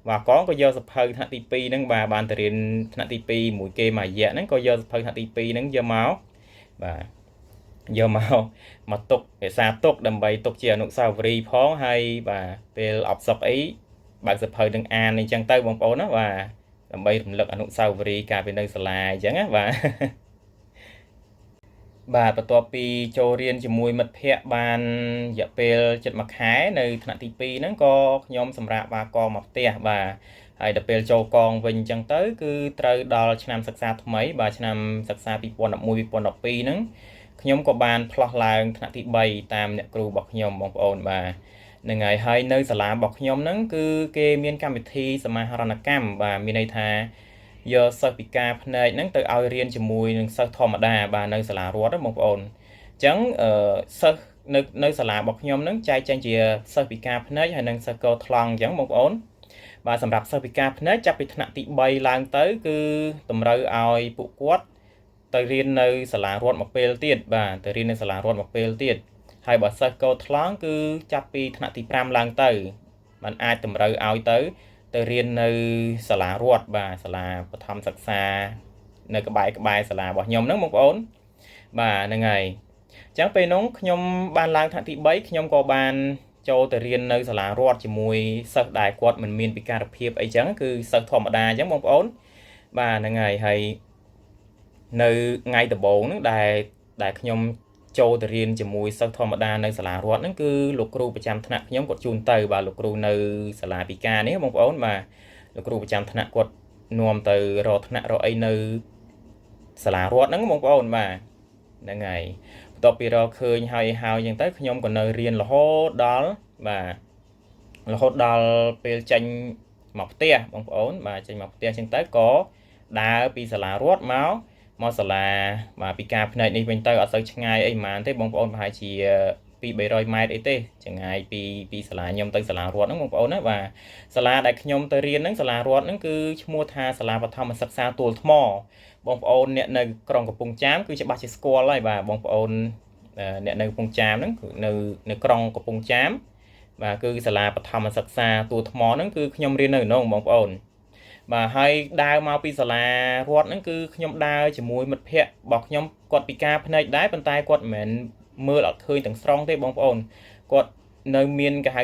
វ៉ាកងក៏យកសភៅថ្នាក់ទី2ហ្នឹងបាទបានទៅរៀនថ្នាក់ទី2មួយគេមួយរយៈហ្នឹងក៏យកសភៅថ្នាក់ទី2ហ្នឹងយកមកបាទយកមកទុករក្សាទុកដើម្បីទុកជាអនុស្សាវរីយ៍ផងហើយបាទពេលអបសុកអីបើកសភៅនឹងអានអញ្ចឹងទៅបងប្អូនណាបាទដើម្បីរំលឹកអនុស្សាវរីយ៍កាលពីនៅសាលាអញ្ចឹងណាបាទបន្ទាប់ពីចូលរៀនជាមួយមិត្តភ័ក្តិបានរយៈពេល7 ខែនៅថ្នាក់ទី2ហ្នឹងក៏ខ្ញុំសម្រាប់វ៉ាកងមកផ្ទះបាទហើយដល់ពេលចូលកងវិញអញ្ចឹងទៅគឺត្រូវដល់ឆ្នាំសិក្សាថ្មីបាទឆ្នាំសិក្សា2011 2012ហ្នឹងខ្ញុំក៏បានផ្លោះឡើងថ្នាក់ទី3តាមអ្នកគ្រូរបស់ខ្ញុំបងប្អូនបាទហ្នឹងហើយនៅសាលារបស់ខ្ញុំហ្នឹងគឺគេមានកម្មវិធីសមាហរណកម្មបាទមានន័យថាយកសិស្សពិការភ្នែកហ្នឹងទៅឲ្យរៀនជាមួយនឹងសិស្សធម្មតាបាទនៅសាលារដ្ឋបងប្អូនអញ្ចឹងសិស្សនៅសាលារបស់ខ្ញុំហ្នឹងចែកចេញជាសិស្សពិការភ្នែកហើយនិងសិស្សកោថ្លង់អញ្ចឹងបងប្អូនបាទសម្រាប់សិស្សពិការភ្នែកចាប់ពីថ្នាក់ទី3ឡើងទៅគឺតម្រូវឲ្យពួកគាត់ទៅរៀននៅសាលារដ្ឋមួយពេលទៀតបាទទៅរៀននៅសាលារដ្ឋមួយពេលទៀតហើយបើសិស្សកោថ្លង់គឺចាប់ពីថ្នាក់ទី5ឡើងទៅมันអាចតម្រូវឲ្យទៅរៀននៅសាលារដ្ឋបាទសាលាបឋមសិក្សានៅក្បែរសាលារបស់ខ្ញុំហ្នឹងបងប្អូន បាទហ្នឹងហើយអញ្ចឹងពេលនោះខ្ញុំបានឡើងថ្នាក់ទី3ខ្ញុំក៏បានចូលទៅរៀននៅសាលារដ្ឋជាមួយសិស្សដែលគាត់មិនមានពិការភាពអីចឹងគឺសិស្សធម្មតាអញ្ចឹងបងប្អូនបាទហ្នឹងហើយនៅថ្ងៃដំបូងហ្នឹងដែលខ្ញុំចូលទៅរៀនជាមួយសិស្សធម្មតានៅសាលារដ្ឋហ្នឹងគឺលោកគ្រូប្រចាំថ្នាក់ខ្ញុំគាត់ជូនទៅបាទលោកគ្រូនៅសាលាពិការនេះបងប្អូនបាទលោកគ្រូប្រចាំថ្នាក់គាត់នាំទៅរកថ្នាក់រកអីនៅសាលារដ្ឋហ្នឹងបងប្អូនបាទហ្នឹងហើយបន្ទាប់ពីរកឃើញហើយអញ្ចឹងទៅខ្ញុំក៏នៅរៀនរហូតដល់បាទរហូតដល់ពេលចេញមកផ្ទះបងប្អូនបាទចេញមកផ្ទះអញ្ចឹងទៅក៏ដើរពីសាលារដ្ឋមកសាលាបាទពីការផ្នែកនេះវិញទៅអត់សូវឆ្ងាយអីប៉ុន្មានទេបងប្អូនប្រហែលជា200-300 ម៉ែត្រអីទេចម្ងាយពីសាលាខ្ញុំទៅសាលារដ្ឋហ្នឹងបងប្អូនណាបាទសាលាដែលខ្ញុំទៅរៀនហ្នឹងសាលារដ្ឋហ្នឹងគឺឈ្មោះថាសាលាបឋមសិក្សាទួលថ្មបងប្អូនអ្នកនៅក្រុងកំពង់ចាមគឺច្បាស់ជាស្គាល់ហើយបាទបងប្អូនអ្នកនៅកំពង់ចាមហ្នឹងគឺនៅក្រុងកំពង់ចាមបាទគឺសាលាបឋមសិក្សាទួលថ្មហ្នឹងគឺខ្ញុំរៀននៅក្នុងបងប្អូនបាទហើយដើរមកពីសាលារដ្ឋហ្នឹងគឺខ្ញុំដើរជាមួយមិត្តភ័ក្តិរបស់ខ្ញុំគាត់ពិការភ្នែកដែរប៉ុន្តែគាត់មិនមែនមើលអត់ឃើញទាំងស្រុងទេបងប្អូនគាត់នៅមានគេហៅ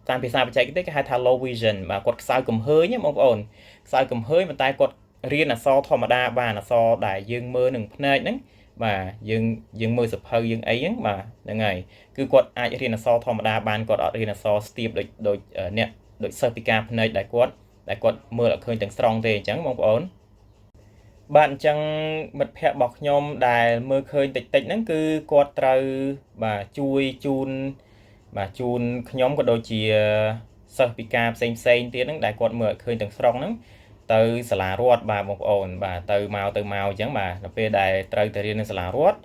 តាមភាសាបច្ចេកទេសគេហៅថា low vision បាទគាត់ខ្សោយកំហើញបងប្អូនខ្សោយកំហើញប៉ុន្តែគាត់រៀនអក្សរធម្មតាបានអក្សរដែលយើងមើលនឹងភ្នែកហ្នឹងបាទយើងមើលសភៅយើងអីហ្នឹងបាទហ្នឹងហើយគឺគាត់អាចរៀនអក្សរធម្មតាបានគាត់អត់រៀនអក្សរស្ទាបដូចអ្នកដូចសិស្សពិការភ្នែកដែលគាត់មើលអត់ឃើញទាំងស្រុងទេអញ្ចឹងបងប្អូនបាទអញ្ចឹងមិត្តភ័ក្តិរបស់ខ្ញុំដែលមើលឃើញតិចហ្នឹងគឺគាត់ត្រូវបាទជួយជូនខ្ញុំក៏ដូចជាសិស្សពិការផ្សេងទៀតហ្នឹងដែលគាត់មើលអត់ឃើញទាំងស្រុងហ្នឹងទៅសាលារដ្ឋបាទបងប្អូនបាទទៅមកអញ្ចឹងបាទនៅពេលដែលត្រូវទៅរៀននៅសាលារដ្ឋ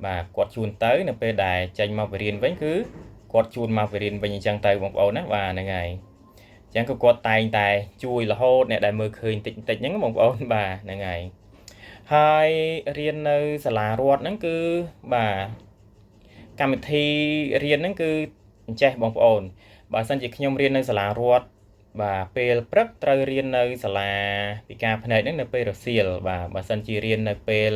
បាទគាត់ជូនទៅនៅពេលដែលចេញមកបរៀនវិញគឺគាត់ជូនមកបរៀនវិញអញ្ចឹងទៅបងប្អូនណាបាទហ្នឹងហើយអញ្ចឹងគឺគាត់តែងតែជួយរហូតអ្នកដែលមើលឃើញតិចហ្នឹងបងប្អូនបាទហ្នឹងហើយរៀននៅសាលារដ្ឋហ្នឹងគឺបាទកម្មវិធីរៀនហ្នឹងគឺអញ្ចេះបងប្អូនបើសិនជាខ្ញុំរៀននៅសាលារដ្ឋបាទពេលព្រឹកត្រូវរៀននៅសាលាពិការភ្នែកហ្នឹងនៅពេលរសៀលបាទបើសិនជារៀននៅពេល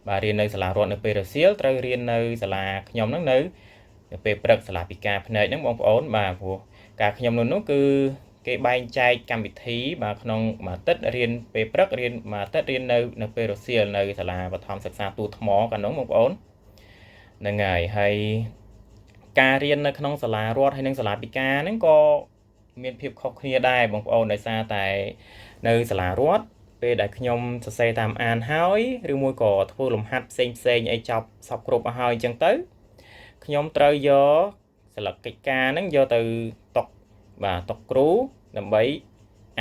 បាទរៀននៅសាលារដ្ឋនៅពេលរសៀលត្រូវរៀននៅសាលាខ្ញុំហ្នឹងនៅពេលព្រឹកសាលាពិការភ្នែកហ្នឹងបងប្អូនបាទព្រោះការខ្ញុំនោះគឺគេបែងចែកកម្មវិធីបាទក្នុងមួយអាទិត្យរៀនពេលព្រឹករៀនមួយអាទិត្យរៀននៅពេលរសៀលនៅសាលាបឋមសិក្សាទូថ្មកាលនោះបងប្អូនហ្នឹងហើយការរៀននៅក្នុងសាលារដ្ឋហើយនិងសាលាពិការហ្នឹងក៏មានភាពខុសគ្នាដែរបងប្អូនដោយសារតែនៅសាលារដ្ឋពេលដែលខ្ញុំសរសេរតាមអានហើយឬមួយក៏ធ្វើលំហាត់ផ្សេងអីចប់សពគ្រប់អស់ហើយអញ្ចឹងទៅខ្ញុំត្រូវយកសិលឹកកិច្ចការហ្នឹងយកទៅតុកគ្រូដើម្បី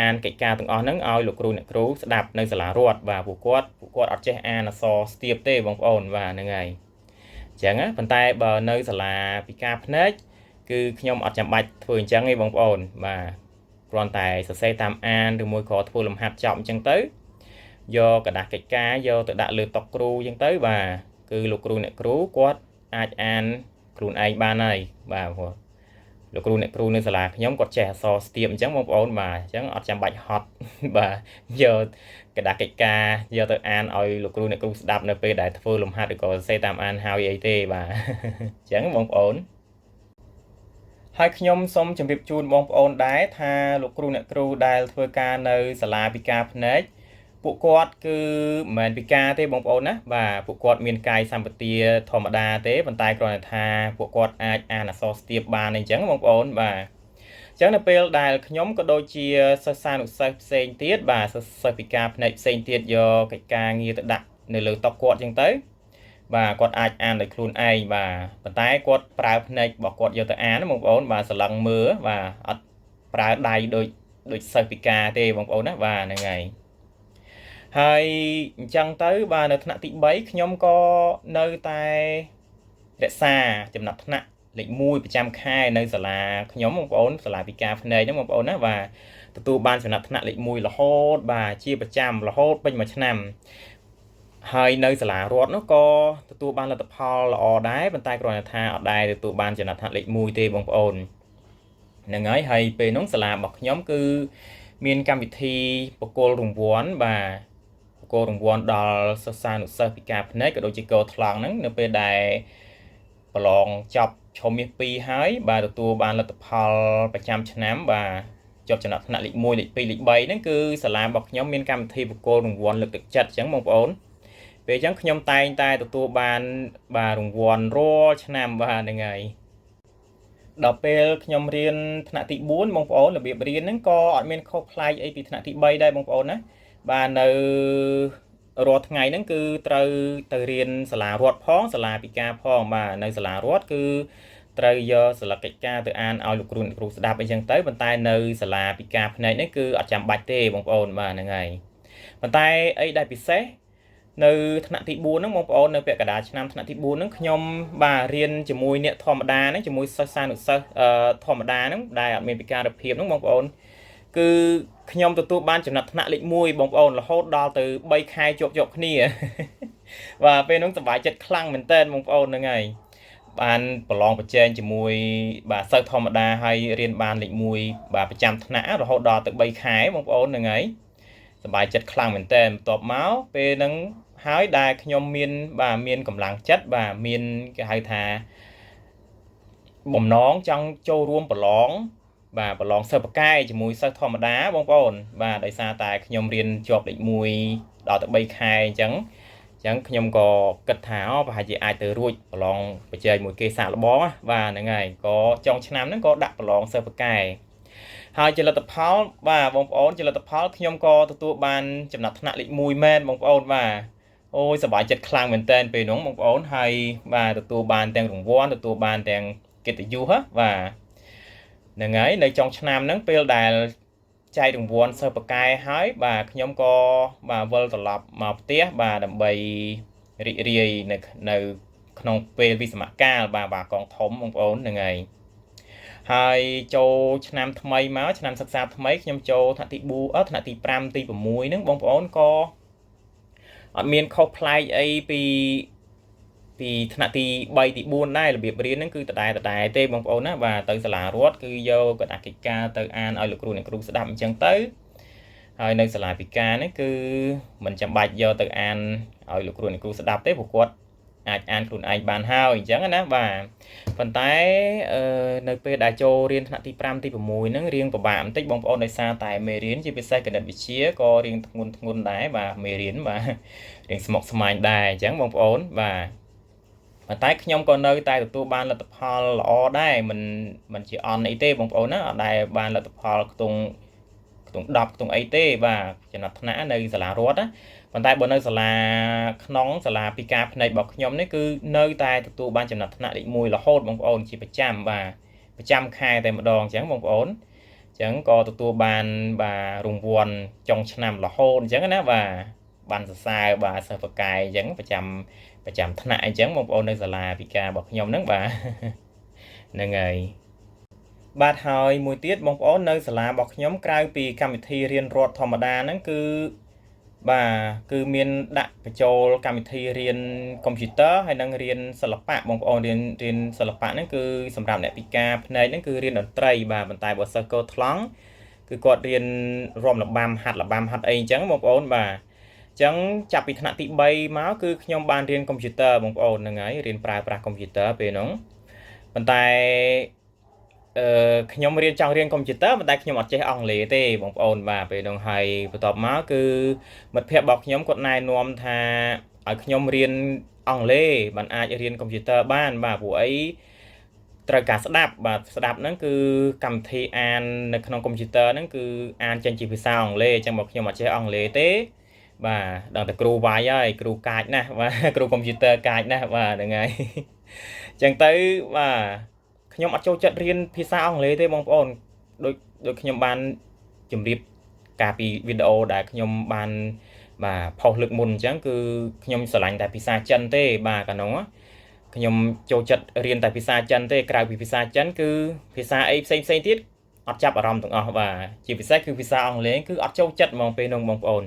អានកិច្ចការទាំងអស់ហ្នឹងឲ្យលោកគ្រូអ្នកគ្រូស្ដាប់នៅសាលារដ្ឋបាទពួកគាត់អត់ចេះអានអក្សរស្ទាបទេបងប្អូនបាទហ្នឹងហើយអញ្ចឹងប៉ុន្តែបើនៅសាលាពិការភ្នែកគឺខ្ញុំអត់ចាំបាច់ធ្វើអញ្ចឹងទេបងប្អូនបាទគ្រាន់តែសរសេរតាមអានឬមួយក៏ធ្វើលំហាត់ចប់អញ្ចឹងទៅយកกระดาษកិច្ចការយកទៅដាក់លើតុគ្រូអញ្ចឹងទៅបាទគឺលោកគ្រូអ្នកគ្រូគាត់អាចអានខ្លួនឯងបានហើយបាទលោកគ្រូអ្នកគ្រូនៅសាលាខ្ញុំគាត់ចេះអក្សរស្ទាបអញ្ចឹងបងប្អូនបាទអញ្ចឹងអត់ចាំបាច់ហត់បាទយកกระดาษកិច្ចការយកទៅអានឲ្យលោកគ្រូអ្នកគ្រូស្ដាប់នៅពេលដែលធ្វើលំហាត់ឬក៏សរសេរតាមអានហើយអីទេបាទអញ្ចឹងបងប្អូនហើយខ្ញុំសូមជម្រាបជូនបងប្អូនដែរថាលោកគ្រូអ្នកគ្រូដែលធ្វើការនៅសាលាពិការភ្នែកពួកគាត់គឺមិនមែនពិការទេបងប្អូនណាបាទពួកគាត់មានកាយសម្បទាធម្មតាទេប៉ុន្តែគ្រាន់តែថាពួកគាត់អាចអានអក្សរស្ទាបបានអញ្ចឹងបងប្អូនបាទអញ្ចឹងនៅពេលដែលខ្ញុំក៏ដូចជាសិស្សានុសិស្សផ្សេងទៀតបាទសិស្សពិការភ្នែកផ្សេងទៀតយកកិច្ចការងារទៅដាក់នៅលើតុគាត់អញ្ចឹងទៅបាទគាត់អាចអានដោយខ្លួនឯងបាទប៉ុន្តែគាត់ប្រើភ្នែករបស់គាត់យកទៅអានបងប្អូនបាទស្រឡឹងមើលបាទអត់ប្រើដៃដូចសិស្សពិការទេបងប្អូនណាបាទហ្នឹងហើយអញ្ចឹងទៅបាទនៅថ្នាក់ទី3ខ្ញុំក៏នៅតែរក្សាចំណាត់ថ្នាក់លេខ1ប្រចាំខែនៅសាលាខ្ញុំបងប្អូនសាលាពិការភ្នែកហ្នឹងបងប្អូនណាបាទទទួលបានចំណាត់ថ្នាក់លេខ1រហូតបាទជាប្រចាំរហូតពេញមួយឆ្នាំហើយនៅសាលារដ្ឋនោះក៏ទទួលបានលទ្ធផលល្អដែរប៉ុន្តែគ្រាន់តែថាអត់ដែរទទួលបានចំណាត់ថ្នាក់លេខ1ទេបងប្អូនហ្នឹងហើយពេលនោះសាលារបស់ខ្ញុំគឺមានកម្មវិធីប្រគល់រង្វាន់បាទ កោរង្វាន់ដល់សិស្សានុសិស្សពិការភ្នែកក៏ដូចជាកោថ្លង់ហ្នឹងនៅពេលដែលប្រឡងចប់ឆមាស2ហើយបាទទទួលបានលទ្ធផលប្រចាំឆ្នាំបាទជាប់ចំណាត់ថ្នាក់លេខ1លេខ2លេខ3ហ្នឹងគឺសាលារបស់ខ្ញុំមានកម្មវិធីប្រកួតរង្វាន់លើកទឹកចិត្តអញ្ចឹងបងប្អូនពេលអញ្ចឹងខ្ញុំតែងតែទទួលបានបាទរង្វាន់រាល់ឆ្នាំបាទហ្នឹងហើយដល់ពេលខ្ញុំរៀនថ្នាក់ទី4បងប្អូនរបៀបរៀនហ្នឹងក៏អត់មានខុសប្លែកអីពីថ្នាក់ទី3ដែរបងប្អូនណាបាទនៅរាល់ថ្ងៃហ្នឹងគឺត្រូវទៅរៀនសាលារដ្ឋផងសាលាពិការផងបាទនៅសាលារដ្ឋគឺត្រូវយកសិលកិច្ចការទៅអានឲ្យលោកគ្រូស្ដាប់អីចឹងទៅប៉ុន្តែនៅសាលាពិការភ្នែកនេះគឺអត់ចាំបាច់ទេបងប្អូនបាទហ្នឹងហើយប៉ុន្តែអីដែលពិសេសនៅថ្នាក់ទី4ហ្នឹងបងប្អូននៅពាក់កណ្ដាលឆ្នាំថ្នាក់ទី4ហ្នឹងខ្ញុំបាទរៀនជាមួយអ្នកធម្មតាហ្នឹងជាមួយសិស្សានុសិស្សធម្មតាហ្នឹងដែលអត់មានពិការភាពហ្នឹងបងប្អូនគឺខ្ញុំទទួលបានចំណាត់ថ្នាក់លេខ1បងប្អូនរហូតដល់ទៅ3ខែជាប់គ្នាបាទពេលហ្នឹងសប្បាយចិត្តខ្លាំងមែនតើបងប្អូនហ្នឹងហើយបានប្រឡងប្រជែងជាមួយបាទសិស្សធម្មតាហើយរៀនបានលេខ1បាទប្រចាំថ្នាក់រហូតដល់ទៅ3ខែបងប្អូនហ្នឹងហើយសប្បាយចិត្តខ្លាំងមែនតើបន្ទាប់មកពេលហ្នឹងហើយដែលខ្ញុំមានបាទមានកម្លាំងចិត្តបាទមានគេហៅថាបំណងចង់ចូលរួមប្រឡងបាទប្រឡងសិស្សបកែជាមួយសិស្សធម្មតាបងប្អូនបាទដោយសារតែខ្ញុំរៀនជាប់លេខ1ដល់ទៅ3ខែអញ្ចឹងខ្ញុំក៏គិតថាប្រហែលជាអាចទៅរួចប្រឡងប្រជែងមួយគេសាកល្បងបាទហ្នឹងហើយក៏ចុងឆ្នាំហ្នឹងក៏ដាក់ប្រឡងសិស្សបកែហើយជាលទ្ធផលបាទបងប្អូនជាលទ្ធផលខ្ញុំក៏ទទួលបានចំណាត់ថ្នាក់លេខ1មែនបងប្អូនបាទអូយសប្បាយចិត្តខ្លាំងមែនតើពេលហ្នឹងបងប្អូនហើយបាទទទួលបានទាំងរង្វាន់ទទួលបានទាំងកិត្តិយសបាទហ្នឹងហើយនៅចុងឆ្នាំហ្នឹងពេលដែលចែករង្វាន់សិស្សបកែហើយបាទខ្ញុំក៏បាទវិលត្រឡប់មកផ្ទះបាទដើម្បីរីករាយនៅក្នុងពេលវិស្សមកាលបាទកងធំបងប្អូនហ្នឹងហើយចូលឆ្នាំថ្មីមកឆ្នាំសិក្សាថ្មីខ្ញុំចូលថ្នាក់ទី4ថ្នាក់ទី5ទី6ហ្នឹងបងប្អូនក៏អត់មានខុសប្លែកអីពីថ្នាក់ទី3ទី4ដែររបៀបរៀនហ្នឹងគឺដដែលទេបងប្អូនណាបាទទៅសាលារដ្ឋគឺយកកណ្ដាកិច្ចការទៅអានឲ្យលោកគ្រូអ្នកគ្រូស្ដាប់អញ្ចឹងទៅហើយនៅសាលាពិការនេះគឺមិនចាំបាច់យកទៅអានឲ្យលោកគ្រូអ្នកគ្រូស្ដាប់ទេព្រោះគាត់អាចអានខ្លួនឯងបានហើយអញ្ចឹងណាបាទប៉ុន្តែនៅពេលដែលចូលរៀនថ្នាក់ទី5ទី6ហ្នឹងរៀងពិបាកបន្តិចបងប្អូនដោយសារតែមេរៀនជាពិសេសគណិតវិទ្យាក៏រៀងធ្ងន់ដែរបាទមេរៀនបាទរៀងស្មុគស្មាញដែរអញ្ចឹងបងប្អូនបាទប៉ុន្តែខ្ញុំក៏នៅតែទទួលបានលទ្ធផលល្អដែរមិនជាអន់អីទេបងប្អូនណាអត់ដែលបានលទ្ធផលខ្ទង់10ខ្ទង់អីទេបាទចំណាត់ថ្នាក់នៅសាលារដ្ឋណាប៉ុន្តែបើនៅសាលាក្នុងសាលាពិការភ្នែករបស់ខ្ញុំនេះគឺនៅតែទទួលបានចំណាត់ថ្នាក់លេខ1រហូតបងប្អូនជាប្រចាំបាទប្រចាំខែតែម្ដងអញ្ចឹងបងប្អូនអញ្ចឹងក៏ទទួលបានបាទរង្វាន់ចុងឆ្នាំរហូតអញ្ចឹងណាបាទបានសរសើរបាទសិស្សបកែអញ្ចឹងប្រចាំថ្នាក់អញ្ចឹងបងប្អូននៅសាលាពិការរបស់ខ្ញុំហ្នឹងបាទហ្នឹងហើយបាទហើយមួយទៀតបងប្អូននៅសាលារបស់ខ្ញុំក្រៅពីកម្មវិធីរៀនរដ្ឋធម្មតាហ្នឹងគឺបាទគឺមានដាក់បញ្ចូលកម្មវិធីរៀនកុំព្យូទ័រហើយនឹងរៀនសិល្បៈបងប្អូនរៀនសិល្បៈហ្នឹងគឺសម្រាប់អ្នកពិការភ្នែកហ្នឹងគឺរៀនតន្ត្រីបាទប៉ុន្តែបើសិស្សកោថ្លង់គឺគាត់រៀនរាំល្បាំហាត់អីអញ្ចឹងបងប្អូនបាទអញ្ចឹងចាប់ពីថ្នាក់ទី3មកគឺខ្ញុំបានរៀនកុំព្យូទ័របងប្អូនហ្នឹងហើយរៀនប្រើប្រាស់កុំព្យូទ័រពេលហ្នឹងប៉ុន្តែខ្ញុំចង់រៀនកុំព្យូទ័រប៉ុន្តែខ្ញុំអត់ចេះអង់គ្លេសទេបងប្អូនបាទពេលហ្នឹងហើយបន្ទាប់មកគឺមិត្តភ័ក្តិរបស់ខ្ញុំគាត់ណែនាំថាឲ្យខ្ញុំរៀនអង់គ្លេសបានអាចរៀនកុំព្យូទ័របានបាទព្រោះអីត្រូវការស្ដាប់បាទស្ដាប់ហ្នឹងគឺកម្មវិធីអាននៅក្នុងកុំព្យូទ័រហ្នឹងគឺអានចេញជាភាសាអង់គ្លេសអញ្ចឹងបើខ្ញុំអត់ចេះអង់គ្លេសទេបាទដល់តែគ្រូវាយហើយគ្រូកាចណាស់បាទគ្រូកុំព្យូទ័រកាចណាស់បាទហ្នឹងហើយអញ្ចឹងទៅបាទខ្ញុំអត់ចូលចិត្តរៀនភាសាអង់គ្លេសទេបងប្អូនដូចខ្ញុំបានជម្រាបកាលពីវីដេអូដែលខ្ញុំបានបាទផុសលើកមុនអញ្ចឹងគឺខ្ញុំស្រឡាញ់តែភាសាចិនទេបាទកាលនោះខ្ញុំចូលចិត្តរៀនតែភាសាចិនទេក្រៅពីភាសាចិនគឺភាសាអីផ្សេងទៀតអត់ចាប់អារម្មណ៍ទាំងអស់បាទជាពិសេសគឺភាសាអង់គ្លេសគឺអត់ចូលចិត្តហ្មងពេលនោះបងប្អូន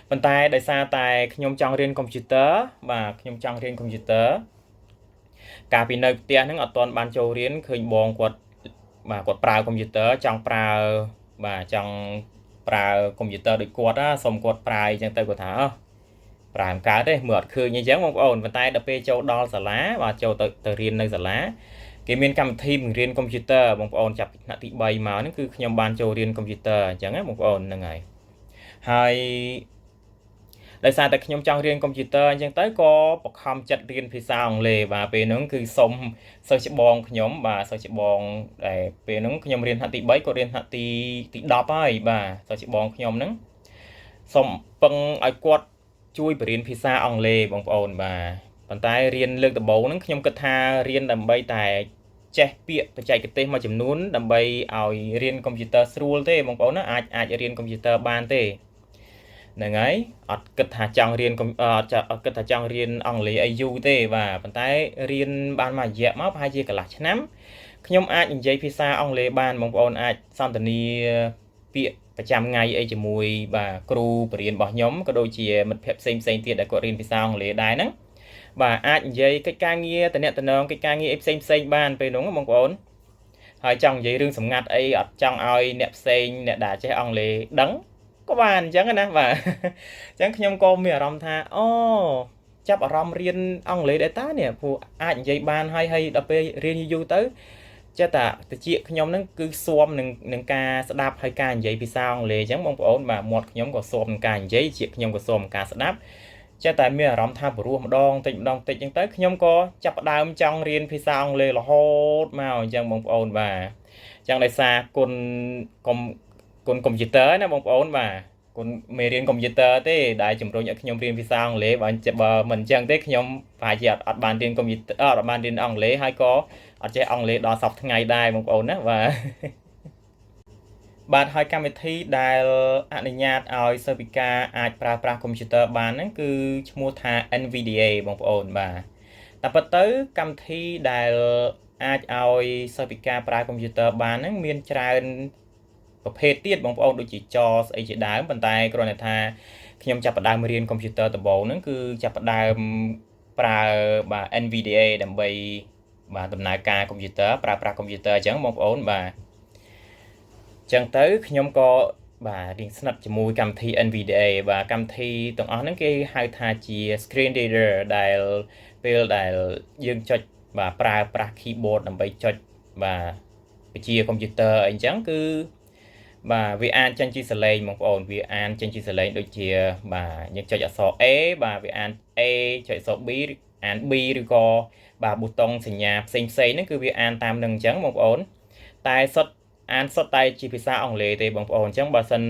ប៉ុន្តែដោយសារតែខ្ញុំចង់រៀនកុំព្យូទ័របាទខ្ញុំចង់រៀនកុំព្យូទ័រកាលពីនៅផ្ទះហ្នឹងអត់ទាន់បានចូលរៀនឃើញបងគាត់ប្រើកុំព្យូទ័រចង់ប្រើ ប្រើកុំព្យូទ័រដូចគាត់ណាសុំគាត់ប្រើអញ្ចឹងទៅគាត់ថាប្រើមិនកើតទេមើលអត់ឃើញអញ្ចឹងបងប្អូនប៉ុន្តែដល់ពេលចូលដល់សាលាបាទចូលទៅរៀននៅសាលាគេមានកម្មវិធីបង្រៀនកុំព្យូទ័របងប្អូនចាប់ពីថ្នាក់ទី3មកហ្នឹងគឺខ្ញុំបានចូលរៀនកុំព្យូទ័រអញ្ចឹងណាបងប្អូនហ្នឹងហើយដោយសារតែខ្ញុំចង់រៀនកុំព្យូទ័រអញ្ចឹងទៅក៏បង្ខំចិត្តរៀនភាសាអង់គ្លេសបាទពេលហ្នឹងគឺសុំសិស្សច្បងខ្ញុំបាទសិស្សច្បងដែលពេលហ្នឹងខ្ញុំរៀនថ្នាក់ទី3គាត់រៀនថ្នាក់ទី10ហើយបាទសិស្សច្បងខ្ញុំហ្នឹងសុំពឹងឲ្យគាត់ជួយបរៀនភាសាអង់គ្លេសបងប្អូនបាទប៉ុន្តែរៀនលើកដំបូងហ្នឹងខ្ញុំគិតថារៀនដើម្បីតែចេះពាក្យបច្ចេកទេសមួយចំនួនដើម្បីឲ្យរៀនកុំព្យូទ័រស្រួលទេបងប្អូនណាអាចរៀនកុំព្យូទ័របានទេហ្នឹងហើយអត់គិតថាចង់រៀនអត់គិតថាចង់រៀនអង់គ្លេសអីយូរទេបាទប៉ុន្តែរៀនបានមួយរយៈមកប្រហែលជាកន្លះឆ្នាំខ្ញុំអាចនិយាយភាសាអង់គ្លេសបានបងប្អូនអាចសន្ទនាពាក្យប្រចាំថ្ងៃអីជាមួយបាទគ្រូបរិញ្ញាបត្ររបស់ខ្ញុំក៏ដូចជាមិត្តភ័ក្តិផ្សេងទៀតដែលគាត់រៀនភាសាអង់គ្លេសដែរហ្នឹងបាទអាចនិយាយកិច្ចការងារតំណកិច្ចការងារអីផ្សេងបានពេលហ្នឹងបងប្អូនហើយចង់និយាយរឿងសម្ងាត់អីអត់ចង់ឲ្យអ្នកផ្សេងអ្នកដែលចេះអង់គ្លេសដឹងក៏បានអញ្ចឹងណាបាទអញ្ចឹងខ្ញុំក៏មានអារម្មណ៍ថាចាប់អារម្មណ៍រៀនអង់គ្លេសដែរតានេះព្រោះអាចនិយាយបានហើយដល់ពេលរៀនយូរទៅចេះតែតិចខ្ញុំហ្នឹងគឺស៊ាំនឹងការស្ដាប់ហើយការនិយាយភាសាអង់គ្លេសអញ្ចឹងបងប្អូនបាទមាត់ខ្ញុំក៏ស៊ាំនឹងការនិយាយជាខ្ញុំក៏ស៊ាំនឹងការស្ដាប់ចេះតែមានអារម្មណ៍ថាព្រោះម្ដងតិចអញ្ចឹងទៅខ្ញុំក៏ចាប់ផ្ដើមចង់រៀនភាសាអង់គ្លេសរហូតមកអញ្ចឹងបងប្អូនបាទអញ្ចឹងដោយសារគុណកុំព្យូទ័រណាបងប្អូនបាទគុណមេរៀនកុំព្យូទ័រទេដែលជំរុញឲ្យខ្ញុំរៀនភាសាអង់គ្លេសបើមិនអញ្ចឹងទេខ្ញុំប្រហែលជាអត់បានរៀនកុំព្យូទ័រអត់បានរៀនអង់គ្លេសហើយក៏អត់ចេះអង់គ្លេសដល់សប្តាហ៍ថ្ងៃដែរបងប្អូនណាបាទហើយកម្មវិធីដែលអនុញ្ញាតឲ្យសិស្សពិការអាចប្រើប្រាស់កុំព្យូទ័របានហ្នឹងគឺឈ្មោះថា NVDA បងប្អូនបាទតែប៉ុន្តែកម្មវិធីដែលអាចឲ្យសិស្សពិការប្រើកុំព្យូទ័របានហ្នឹងមានច្រើនប្រភេទទៀតបងប្អូនដូចជាចស្អីជាដើមប៉ុន្តែគ្រាន់តែថាខ្ញុំចាប់ផ្ដើមរៀនកុំព្យូទ័រដំបូងហ្នឹងគឺចាប់ផ្ដើមប្រើបាទ NVDA ដើម្បីបាទដំណើរការកុំព្យូទ័រប្រើប្រាស់កុំព្យូទ័រអញ្ចឹងបងប្អូនបាទអញ្ចឹងទៅខ្ញុំក៏បាទរៀងស្និទ្ធជាមួយកម្មវិធី NVDA បាទកម្មវិធីទាំងអស់ហ្នឹងគេហៅថាជា screen reader ដែលពេលដែលយើងចុចបាទប្រើប្រាស់ keyboard ដើម្បីចុចបាទបញ្ជាកុំព្យូទ័រអីអញ្ចឹងគឺបាទវាអានចេញជាសលេងបងប្អូនវាអានចេញជាសលេងដូចជាបាទយើងចុចអក្សរ A បាទវាអាន A ចុចអក្សរ B អាន B ឬក៏បាទប៊ូតុងសញ្ញាផ្សេងហ្នឹងគឺវាអានតាមនឹងអញ្ចឹងបងប្អូនតែអានសុទ្ធតែជាភាសាអង់គ្លេសទេបងប្អូនអញ្ចឹងបើសិន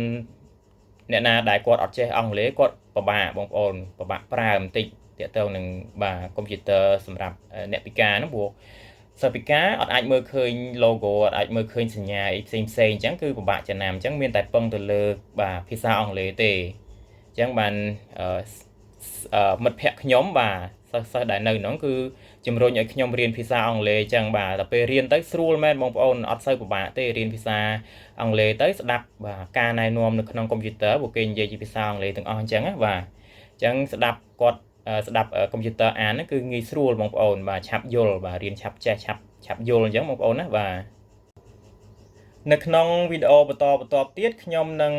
អ្នកណាដែលគាត់អត់ចេះអង់គ្លេសគាត់ពិបាកបងប្អូនពិបាកប្រើបន្តិចទាក់ទងនឹងបាទកុំព្យូទ័រសម្រាប់អ្នកពិការហ្នឹងព្រោះសិស្សពិការអត់អាចមើលឃើញ logo អត់អាចមើលឃើញសញ្ញាអីផ្សេងអញ្ចឹងគឺពិបាកចំណាំអញ្ចឹងមានតែពឹងទៅលើបាទភាសាអង់គ្លេសទេអញ្ចឹងបានមិត្តភ័ក្តិខ្ញុំបាទសិស្សដែលនៅហ្នឹងគឺជំរុញឲ្យខ្ញុំរៀនភាសាអង់គ្លេសអញ្ចឹងបាទដល់ពេលរៀនទៅស្រួលមែនបងប្អូនអត់សូវពិបាកទេរៀនភាសាអង់គ្លេសទៅស្ដាប់បាទការណែនាំនៅក្នុងកុំព្យូទ័រពួកគេនិយាយជាភាសាអង់គ្លេសទាំងអស់អញ្ចឹងណាបាទអញ្ចឹងស្ដាប់គាត់ស្ដាប់កុំព្យូទ័រអានហ្នឹងគឺងាយស្រួលបងប្អូនបាទឆាប់យល់បាទរៀនឆាប់ចេះឆាប់យល់អញ្ចឹងបងប្អូនណាបាទនៅក្នុងវីដេអូបន្តទៀតខ្ញុំនឹង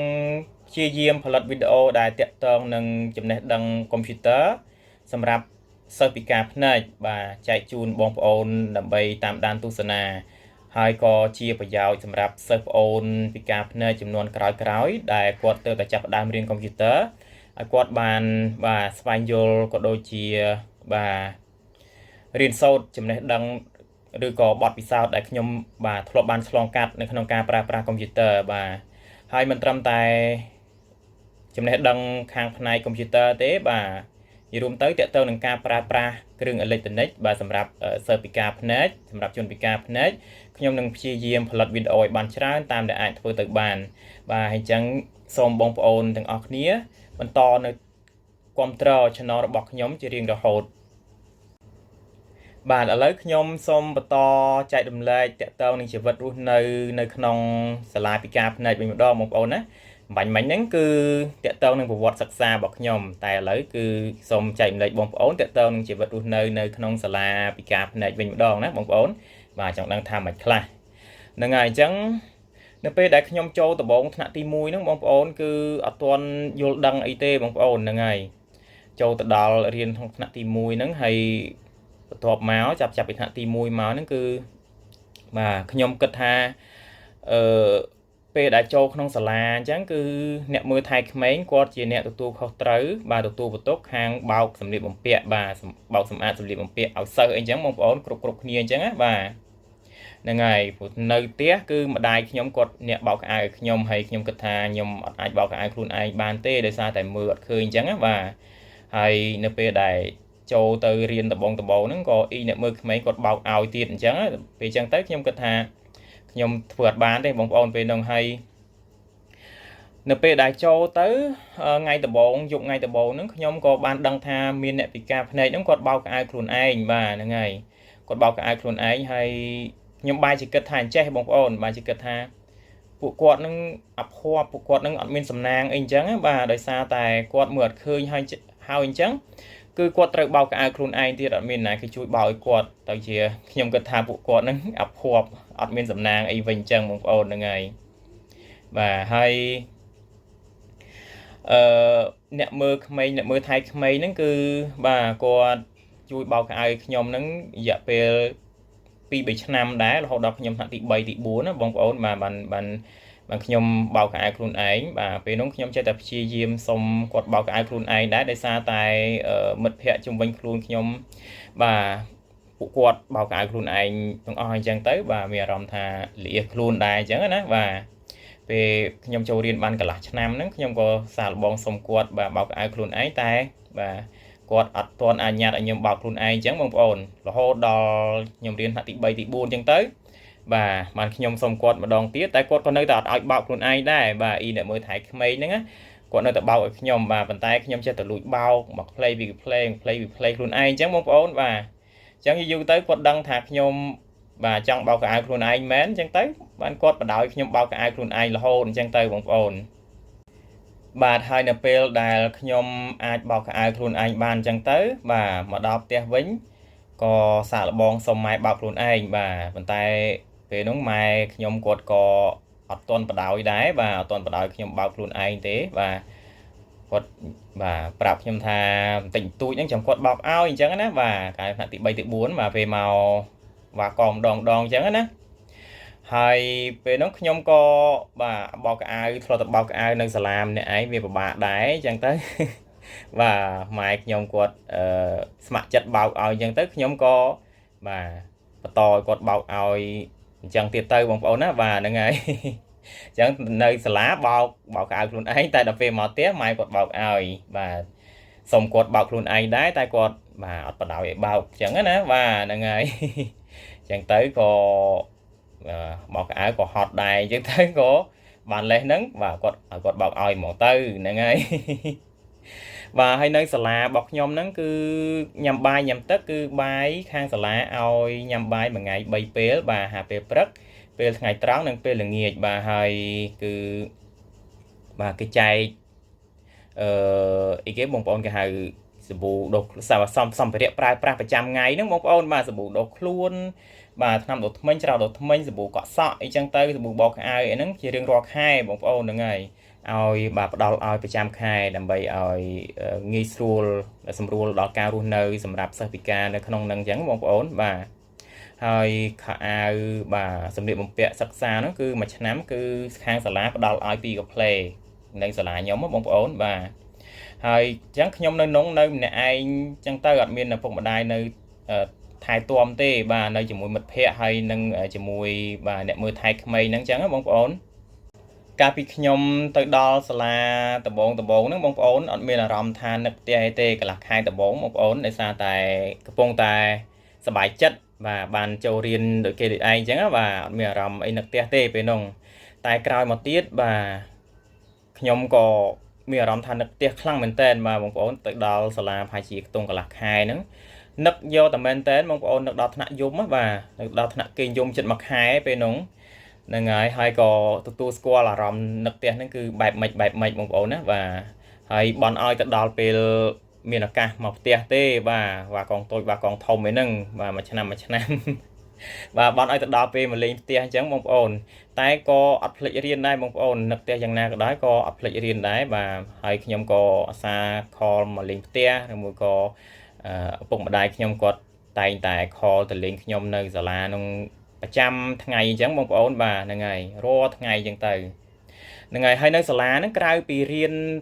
ព្យាយាមផលិតវីដេអូដែលតាក់ទងនឹងចំណេះដឹងកុំព្យូទ័រសម្រាប់សិស្សពិការភ្នែកបាទចែកជូនបងប្អូនដើម្បីតាមដានទស្សនាហើយក៏ជាប្រយោជន៍សម្រាប់សិស្សប្អូនពិការភ្នែកចំនួនក្រោយដែលគាត់ទើបតែចាប់ផ្ដើមរៀនកុំព្យូទ័រឲ្យគាត់បានបាទស្វែងយល់ក៏ដូចជាបាទរៀនសូត្រចំណេះដឹងឬក៏បទពិសោធន៍ដែលខ្ញុំបាទធ្លាប់បានឆ្លងកាត់នៅក្នុងការប្រើប្រាស់កុំព្យូទ័របាទហើយមិនត្រឹមតែចំណេះដឹងខាងផ្នែកកុំព្យូទ័រទេបាទនិយាយរួមទៅតើតើនឹងការប្រើប្រាស់គ្រឿងអេឡិចត្រូនិកបាទសម្រាប់សិស្សពិការភ្នែកសម្រាប់ជនពិការភ្នែកខ្ញុំនឹងព្យាយាមផលិតវីដេអូឲ្យបានច្រើនតាមដែលអាចធ្វើទៅបានបាទហើយអញ្ចឹងសូមបងប្អូនទាំងអស់គ្នាបន្តនៅគាំទ្រ channel របស់ខ្ញុំជារៀងរហូតបាទឥឡូវខ្ញុំសូមបន្តចែករំលែកតកតងនឹងជីវិតរស់នៅក្នុងសាលាពិការភ្នែកវិញម្ដងបងប្អូនណាបាញ់មិញហ្នឹងគឺតកតងនឹងប្រវត្តិសិក្សារបស់ខ្ញុំតែឥឡូវគឺសូមចែករំលែកបងប្អូនតកតងនឹងជីវិតរស់នៅក្នុងសាលាពិការភ្នែកវិញម្ដងណាបងប្អូនបាទចង់ដឹងថាមិនខ្លះហ្នឹងហើយអញ្ចឹង នៅពេលដែលខ្ញុំចូលដំបូងថ្នាក់ទី1ហ្នឹងបងប្អូនគឺអត់ទាន់យល់ដឹងអីទេបងប្អូនហ្នឹងហើយចូលទៅដល់រៀនក្នុងថ្នាក់ទី1ហ្នឹងហើយបន្ទាប់មកចាប់ពីថ្នាក់ទី1មកហ្នឹងគឺបាទខ្ញុំគិតថាអឺពេលដែលចូលក្នុងសាលាអញ្ចឹងគឺអ្នកមើលថែក្មេងគាត់ជាអ្នកទទួលខុសត្រូវបាទទទួលបន្ទុកខាងបោកសម្លៀកបំពាក់បាទបោកសម្អាតសម្លៀកបំពាក់ឲ្យសិស្សអីអញ្ចឹងបងប្អូនគ្រប់គ្នាអញ្ចឹងណាបាទហ្នឹងហើយព្រោះនៅផ្ទះគឺម្ដាយខ្ញុំគាត់អ្នកបោកខោអាវឲ្យខ្ញុំហើយខ្ញុំគិតថាខ្ញុំអត់អាចបោកខោអាវខ្លួនឯងបានទេដោយសារតែមើលអត់ឃើញអញ្ចឹងណាបាទហើយនៅពេលដែលចូលទៅរៀនដំបូងហ្នឹងក៏អ្នកមើលក្មេងគាត់បោកឲ្យទៀតអញ្ចឹងពេលអញ្ចឹងទៅខ្ញុំគិតថាខ្ញុំធ្វើអត់បានទេបងប្អូនពេលហ្នឹងហើយនៅពេលដែលចូលទៅថ្ងៃដំបូងថ្ងៃដំបូងហ្នឹងខ្ញុំក៏បានដឹងថាមានអ្នកពិការភ្នែកហ្នឹងគាត់បោកខោអាវខ្លួនឯងបាទហ្នឹងហើយគាត់បោកខោអាវខ្លួនឯងហើយខ្ញុំបែរជាគិតថាអញ្ចេះបងប្អូនបែរជាគិតថាពួកគាត់នឹងអភ័ព្វពួកគាត់នឹងអត់មានសំណាងអីអញ្ចឹងបាទដោយសារតែគាត់មើលអត់ឃើញហើយអញ្ចឹងគឺគាត់ត្រូវបោកខោអាវខ្លួនឯងទៀតអត់មានណាគេជួយបោកឲ្យគាត់ទៅជាខ្ញុំគិតថាពួកគាត់នឹងអភ័ព្វអត់មានសំណាងអីវិញអញ្ចឹងបងប្អូនហ្នឹងហើយបាទហើយអ្នកមើលក្មេងអ្នកមើលថៃក្មេងហ្នឹងគឺបាទគាត់ជួយបោកខោអាវឲ្យខ្ញុំហ្នឹងរយៈពេល2-3ឆ្នាំដែររហូតដល់ខ្ញុំថ្នាក់ទី3ទី4ណាបងប្អូនបានខ្ញុំបោកខោអាវខ្លួនឯងបាទពេលនោះខ្ញុំចេះតែព្យាយាមសុំគាត់បោកខោអាវខ្លួនឯងដែរដោយសារតែមិត្តភ័ក្តិជុំវិញខ្លួនខ្ញុំបាទពួកគាត់បោកខោអាវខ្លួនឯងទាំងអស់អញ្ចឹងទៅបាទមានអារម្មណ៍ថាលាអខ្លួនដែរអញ្ចឹងណាបាទពេលខ្ញុំចូលរៀនបានកន្លះឆ្នាំហ្នឹងខ្ញុំក៏សាកល្បងសុំគាត់បាទបោកខោអាវខ្លួនឯងតែបាទគាត់អត់ទាន់អនុញ្ញាតឲ្យខ្ញុំបោកខ្លួនឯងអញ្ចឹងបងប្អូនរហូតដល់ខ្ញុំរៀនថ្នាក់ទី3ទី4អញ្ចឹងទៅបាទបានខ្ញុំសុំគាត់ម្ដងទៀតតែគាត់ក៏នៅតែអត់ឲ្យបោកខ្លួនឯងដែរបាទអ្នកមើលថៃក្មេងហ្នឹងគាត់នៅតែបោកឲ្យខ្ញុំបាទប៉ុន្តែខ្ញុំចេះតែលួចបោកមកផ្លេពីផ្លេខ្លួនឯងអញ្ចឹងបងប្អូនបាទអញ្ចឹងយូរទៅគាត់ដឹងថាខ្ញុំបាទចង់បោកខោអាវខ្លួនឯងមែនអញ្ចឹងទៅបានគាត់បដ ாய் ខ្ញុំបោកខោអាវខ្លួនឯងរហូតអញ្ចឹងទៅបងប្អូនបាទហើយនៅពេលដែលខ្ញុំអាចបោកខោអាវខ្លួនឯងបានអញ្ចឹងទៅបាទមកដល់ផ្ទះវិញក៏សាកល្បងសុំម៉ែបោកខ្លួនឯងបាទប៉ុន្តែពេលនោះម៉ែខ្ញុំគាត់ក៏អត់ទាន់បដ ாய் ដែរបាទអត់ទាន់បដ ாய் ខ្ញុំបោកខ្លួនឯងទេបាទគាត់បាទប្រាប់ខ្ញុំថាបន្តិចបន្តួចហ្នឹងចាំគាត់បោកឲ្យអញ្ចឹងណាបាទកាលថ្នាក់ទី3ទី4បាទពេលមកវ៉ាកម្ដងអញ្ចឹងណាហើយពេលនោះខ្ញុំក៏បាទបោកកៅអៅធ្លាប់តែបោកកៅអៅនៅសាលាម្នាក់ឯងវាពិបាកដែរអញ្ចឹងទៅបាទម៉ែខ្ញុំគាត់ស្ម័គ្រចិត្តបោកឲ្យអញ្ចឹងទៅខ្ញុំក៏បាទបន្តឲ្យគាត់បោកឲ្យអញ្ចឹងទៀតទៅបងប្អូនណាបាទហ្នឹងហើយអញ្ចឹងនៅសាលាបោកកៅអៅខ្លួនឯងតែដល់ពេលមកផ្ទះម៉ែគាត់បោកឲ្យបាទសុំគាត់បោកខ្លួនឯងដែរតែគាត់បាទអត់បដ ாய் ឲ្យបោកអញ្ចឹងណាបាទហ្នឹងហើយអញ្ចឹងទៅក៏បោកកៅអៅក៏ហត់ដែរអញ្ចឹងទៅក៏បានលេសហ្នឹងបាទគាត់បោកឲ្យហ្មងទៅហ្នឹងហើយបាទហើយនៅសាលារបស់ខ្ញុំហ្នឹងគឺញ៉ាំបាយញ៉ាំទឹកគឺបាយខាងសាលាឲ្យញ៉ាំបាយមួយថ្ងៃ3ពេលបាទហាពេលព្រឹកពេលថ្ងៃត្រង់និងពេលល្ងាចបាទហើយគឺបាទគេចែកអីគេបងប្អូនគេហៅសាប៊ូដុសសម្ភារៈប្រើប្រាស់ប្រចាំថ្ងៃហ្នឹងបងប្អូនបាទសាប៊ូដុសខ្លួនបាទថ្នាំដុសធ្មេញច្រោះដុសធ្មេញសាប៊ូកក់សក់អីចឹងទៅសាប៊ូបោកខោអាវអីហ្នឹងជារៀងរាល់ខែបងប្អូនហ្នឹងហើយឲ្យបាទផ្ដល់ឲ្យប្រចាំខែដើម្បីឲ្យងាយស្រួលសម្រួលដល់ការរស់នៅសម្រាប់សិស្សពិការនៅក្នុងហ្នឹងចឹងបងប្អូនបាទហើយខោអាវបាទសម្លៀកបំពាក់សិក្សាហ្នឹងគឺមួយឆ្នាំគឺខាងសាលាផ្ដល់ឲ្យ2កាផ្លេនៅសាលាខ្ញុំបងប្អូនបាទហើយអញ្ចឹងខ្ញុំនៅម្នាក់ឯងអញ្ចឹងទៅអត់មានឪពុកម្ដាយនៅថែទាំទេបាទនៅជាមួយមិត្តភ័ក្តិហើយនឹងជាមួយបាទអ្នកមើលថែក្មេងហ្នឹងអញ្ចឹងបងប្អូនកាលពីខ្ញុំទៅដល់សាលាដំបងហ្នឹងបងប្អូនអត់មានអារម្មណ៍ថានឹកផ្ទះទេកន្លះខែដំបងបងប្អូនដោយសារតែកំពុងតែសប្បាយចិត្តបាទបានចូលរៀនដូចគេដូចឯងអញ្ចឹងបាទអត់មានអារម្មណ៍អីនឹកផ្ទះទេពេលនោះតែក្រោយមកទៀតបាទខ្ញុំក៏មានអារម្មណ៍ថានឹកផ្ទះខ្លាំងមែនតើបាទបងប្អូនទៅដល់សាលាប្រហែលជាខ្ទង់កន្លះខែហ្នឹងនឹកយកតែមែនតើបងប្អូននឹកដល់ថ្នាក់យំបាទនឹកដល់ថ្នាក់គេងយំចិត្តមួយខែពេលនោះហ្នឹងហើយក៏ទទួលស្គាល់អារម្មណ៍នឹកផ្ទះហ្នឹងគឺបែបម៉េចបងប្អូនណាបាទហើយបន់ឲ្យទៅដល់ពេលមានឱកាសមកផ្ទះទេបាទវ៉ាកងតូចវ៉ាកងធំឯហ្នឹងបាទមួយឆ្នាំ và bọn ai tự đào về mà lên tia chẳng bông ổn tại có áp lực riêng đây bông ổn nực tia chẳng nào đó có áp lực riêng đấy và hay khi nhóm có xa call mà lên tia rồi mới có bụng mà đai khi nhóm có tay tại call từ lên khi nhóm nơi giờ là nông trăm ngày chẳng bông ổn và ngày ro ngày chẳng từ ngày hay nơi giờ là nó cài bị riêng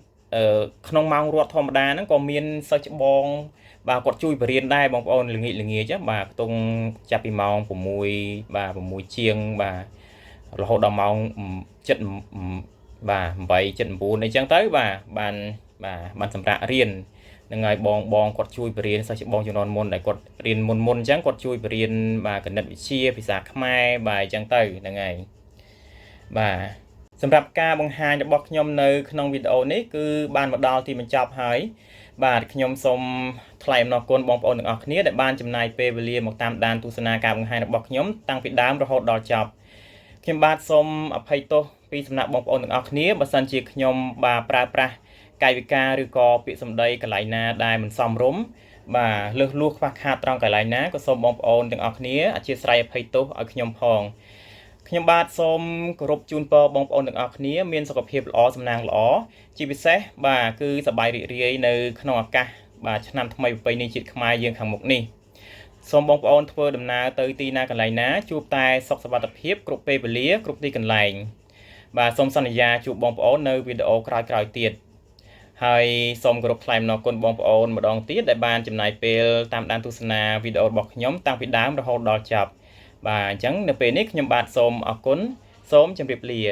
không mang ruột thom đa nó còn miên sao chứ bong bà quật chui bờ riêng đây bong ôn là nghĩ chứ bà tung chạp bị mong của mùi chiêng bà là hộ đồng mong trận bà vậy trận bùn này chẳng tới bà sầm rạ riêng ngày bong quật chui bờ riêng sao chứ bong cho non môn lại quật riêng môn chẳng quật chui bờ riêng bà cần bị chia bị sạc mai bà chẳng tới là ngày bàสำหรับការបង្ហាញរបស់ខ្ញុំនៅក្នុងវីដេអូនេះគឺបានមកដល់ទីបញ្ចប់ហើយបាទខ្ញុំសូមថ្លែងអំណរគុណបងប្អូនទាំងអស់គ្នាដែលបានចំណាយពេលវេលាមកតាមដានទស្សនាការបង្ហាញរបស់ខ្ញុំតាំងពីដើមរហូតដល់ចប់ខ្ញុំបាទសូមអភ័យទោសពីសំណាក់បងប្អូនទាំងអស់គ្នាបើសិនជាខ្ញុំបាទប្រើប្រាស់កាយវិការឬក៏ពាក្យសម្ដីកន្លែងណាដែលមិនសមរម្យបាទលើសលួសខ្វះខាតត្រង់កន្លែងណាក៏សូមបងប្អូនទាំងអស់គ្នាអធិស្ឋានអភ័យទោសឲ្យខ្ញុំផងខ្ញុំបាទសូមគោរពជូនពរបងប្អូនទាំងអស់គ្នាមានសុខភាពល្អសំណាងល្អជាពិសេសបាទគឺសប្បាយរីករាយនៅក្នុងឱកាសបាទឆ្នាំថ្មីប្រពៃណីជាតិខ្មែរយើងខាងមុខនេះសូមបងប្អូនធ្វើដំណើរទៅទីណាកន្លែងណាជួបតែសុខសុវត្ថិភាពគ្រប់ពេលវេលាគ្រប់ទីកន្លែងបាទសូមសន្យាជួបបងប្អូននៅវីដេអូក្រោយៗទៀតហើយសូមគោរពថ្លែងអំណរគុណបងប្អូនម្ដងទៀតដែលបានចំណាយពេលតាមដានទស្សនាវីដេអូរបស់ខ្ញុំតាំងពីដើមរហូតដល់ចប់បាទអញ្ចឹងនៅពេលនេះខ្ញុំបាទសូមអរគុណសូមជម្រាបលា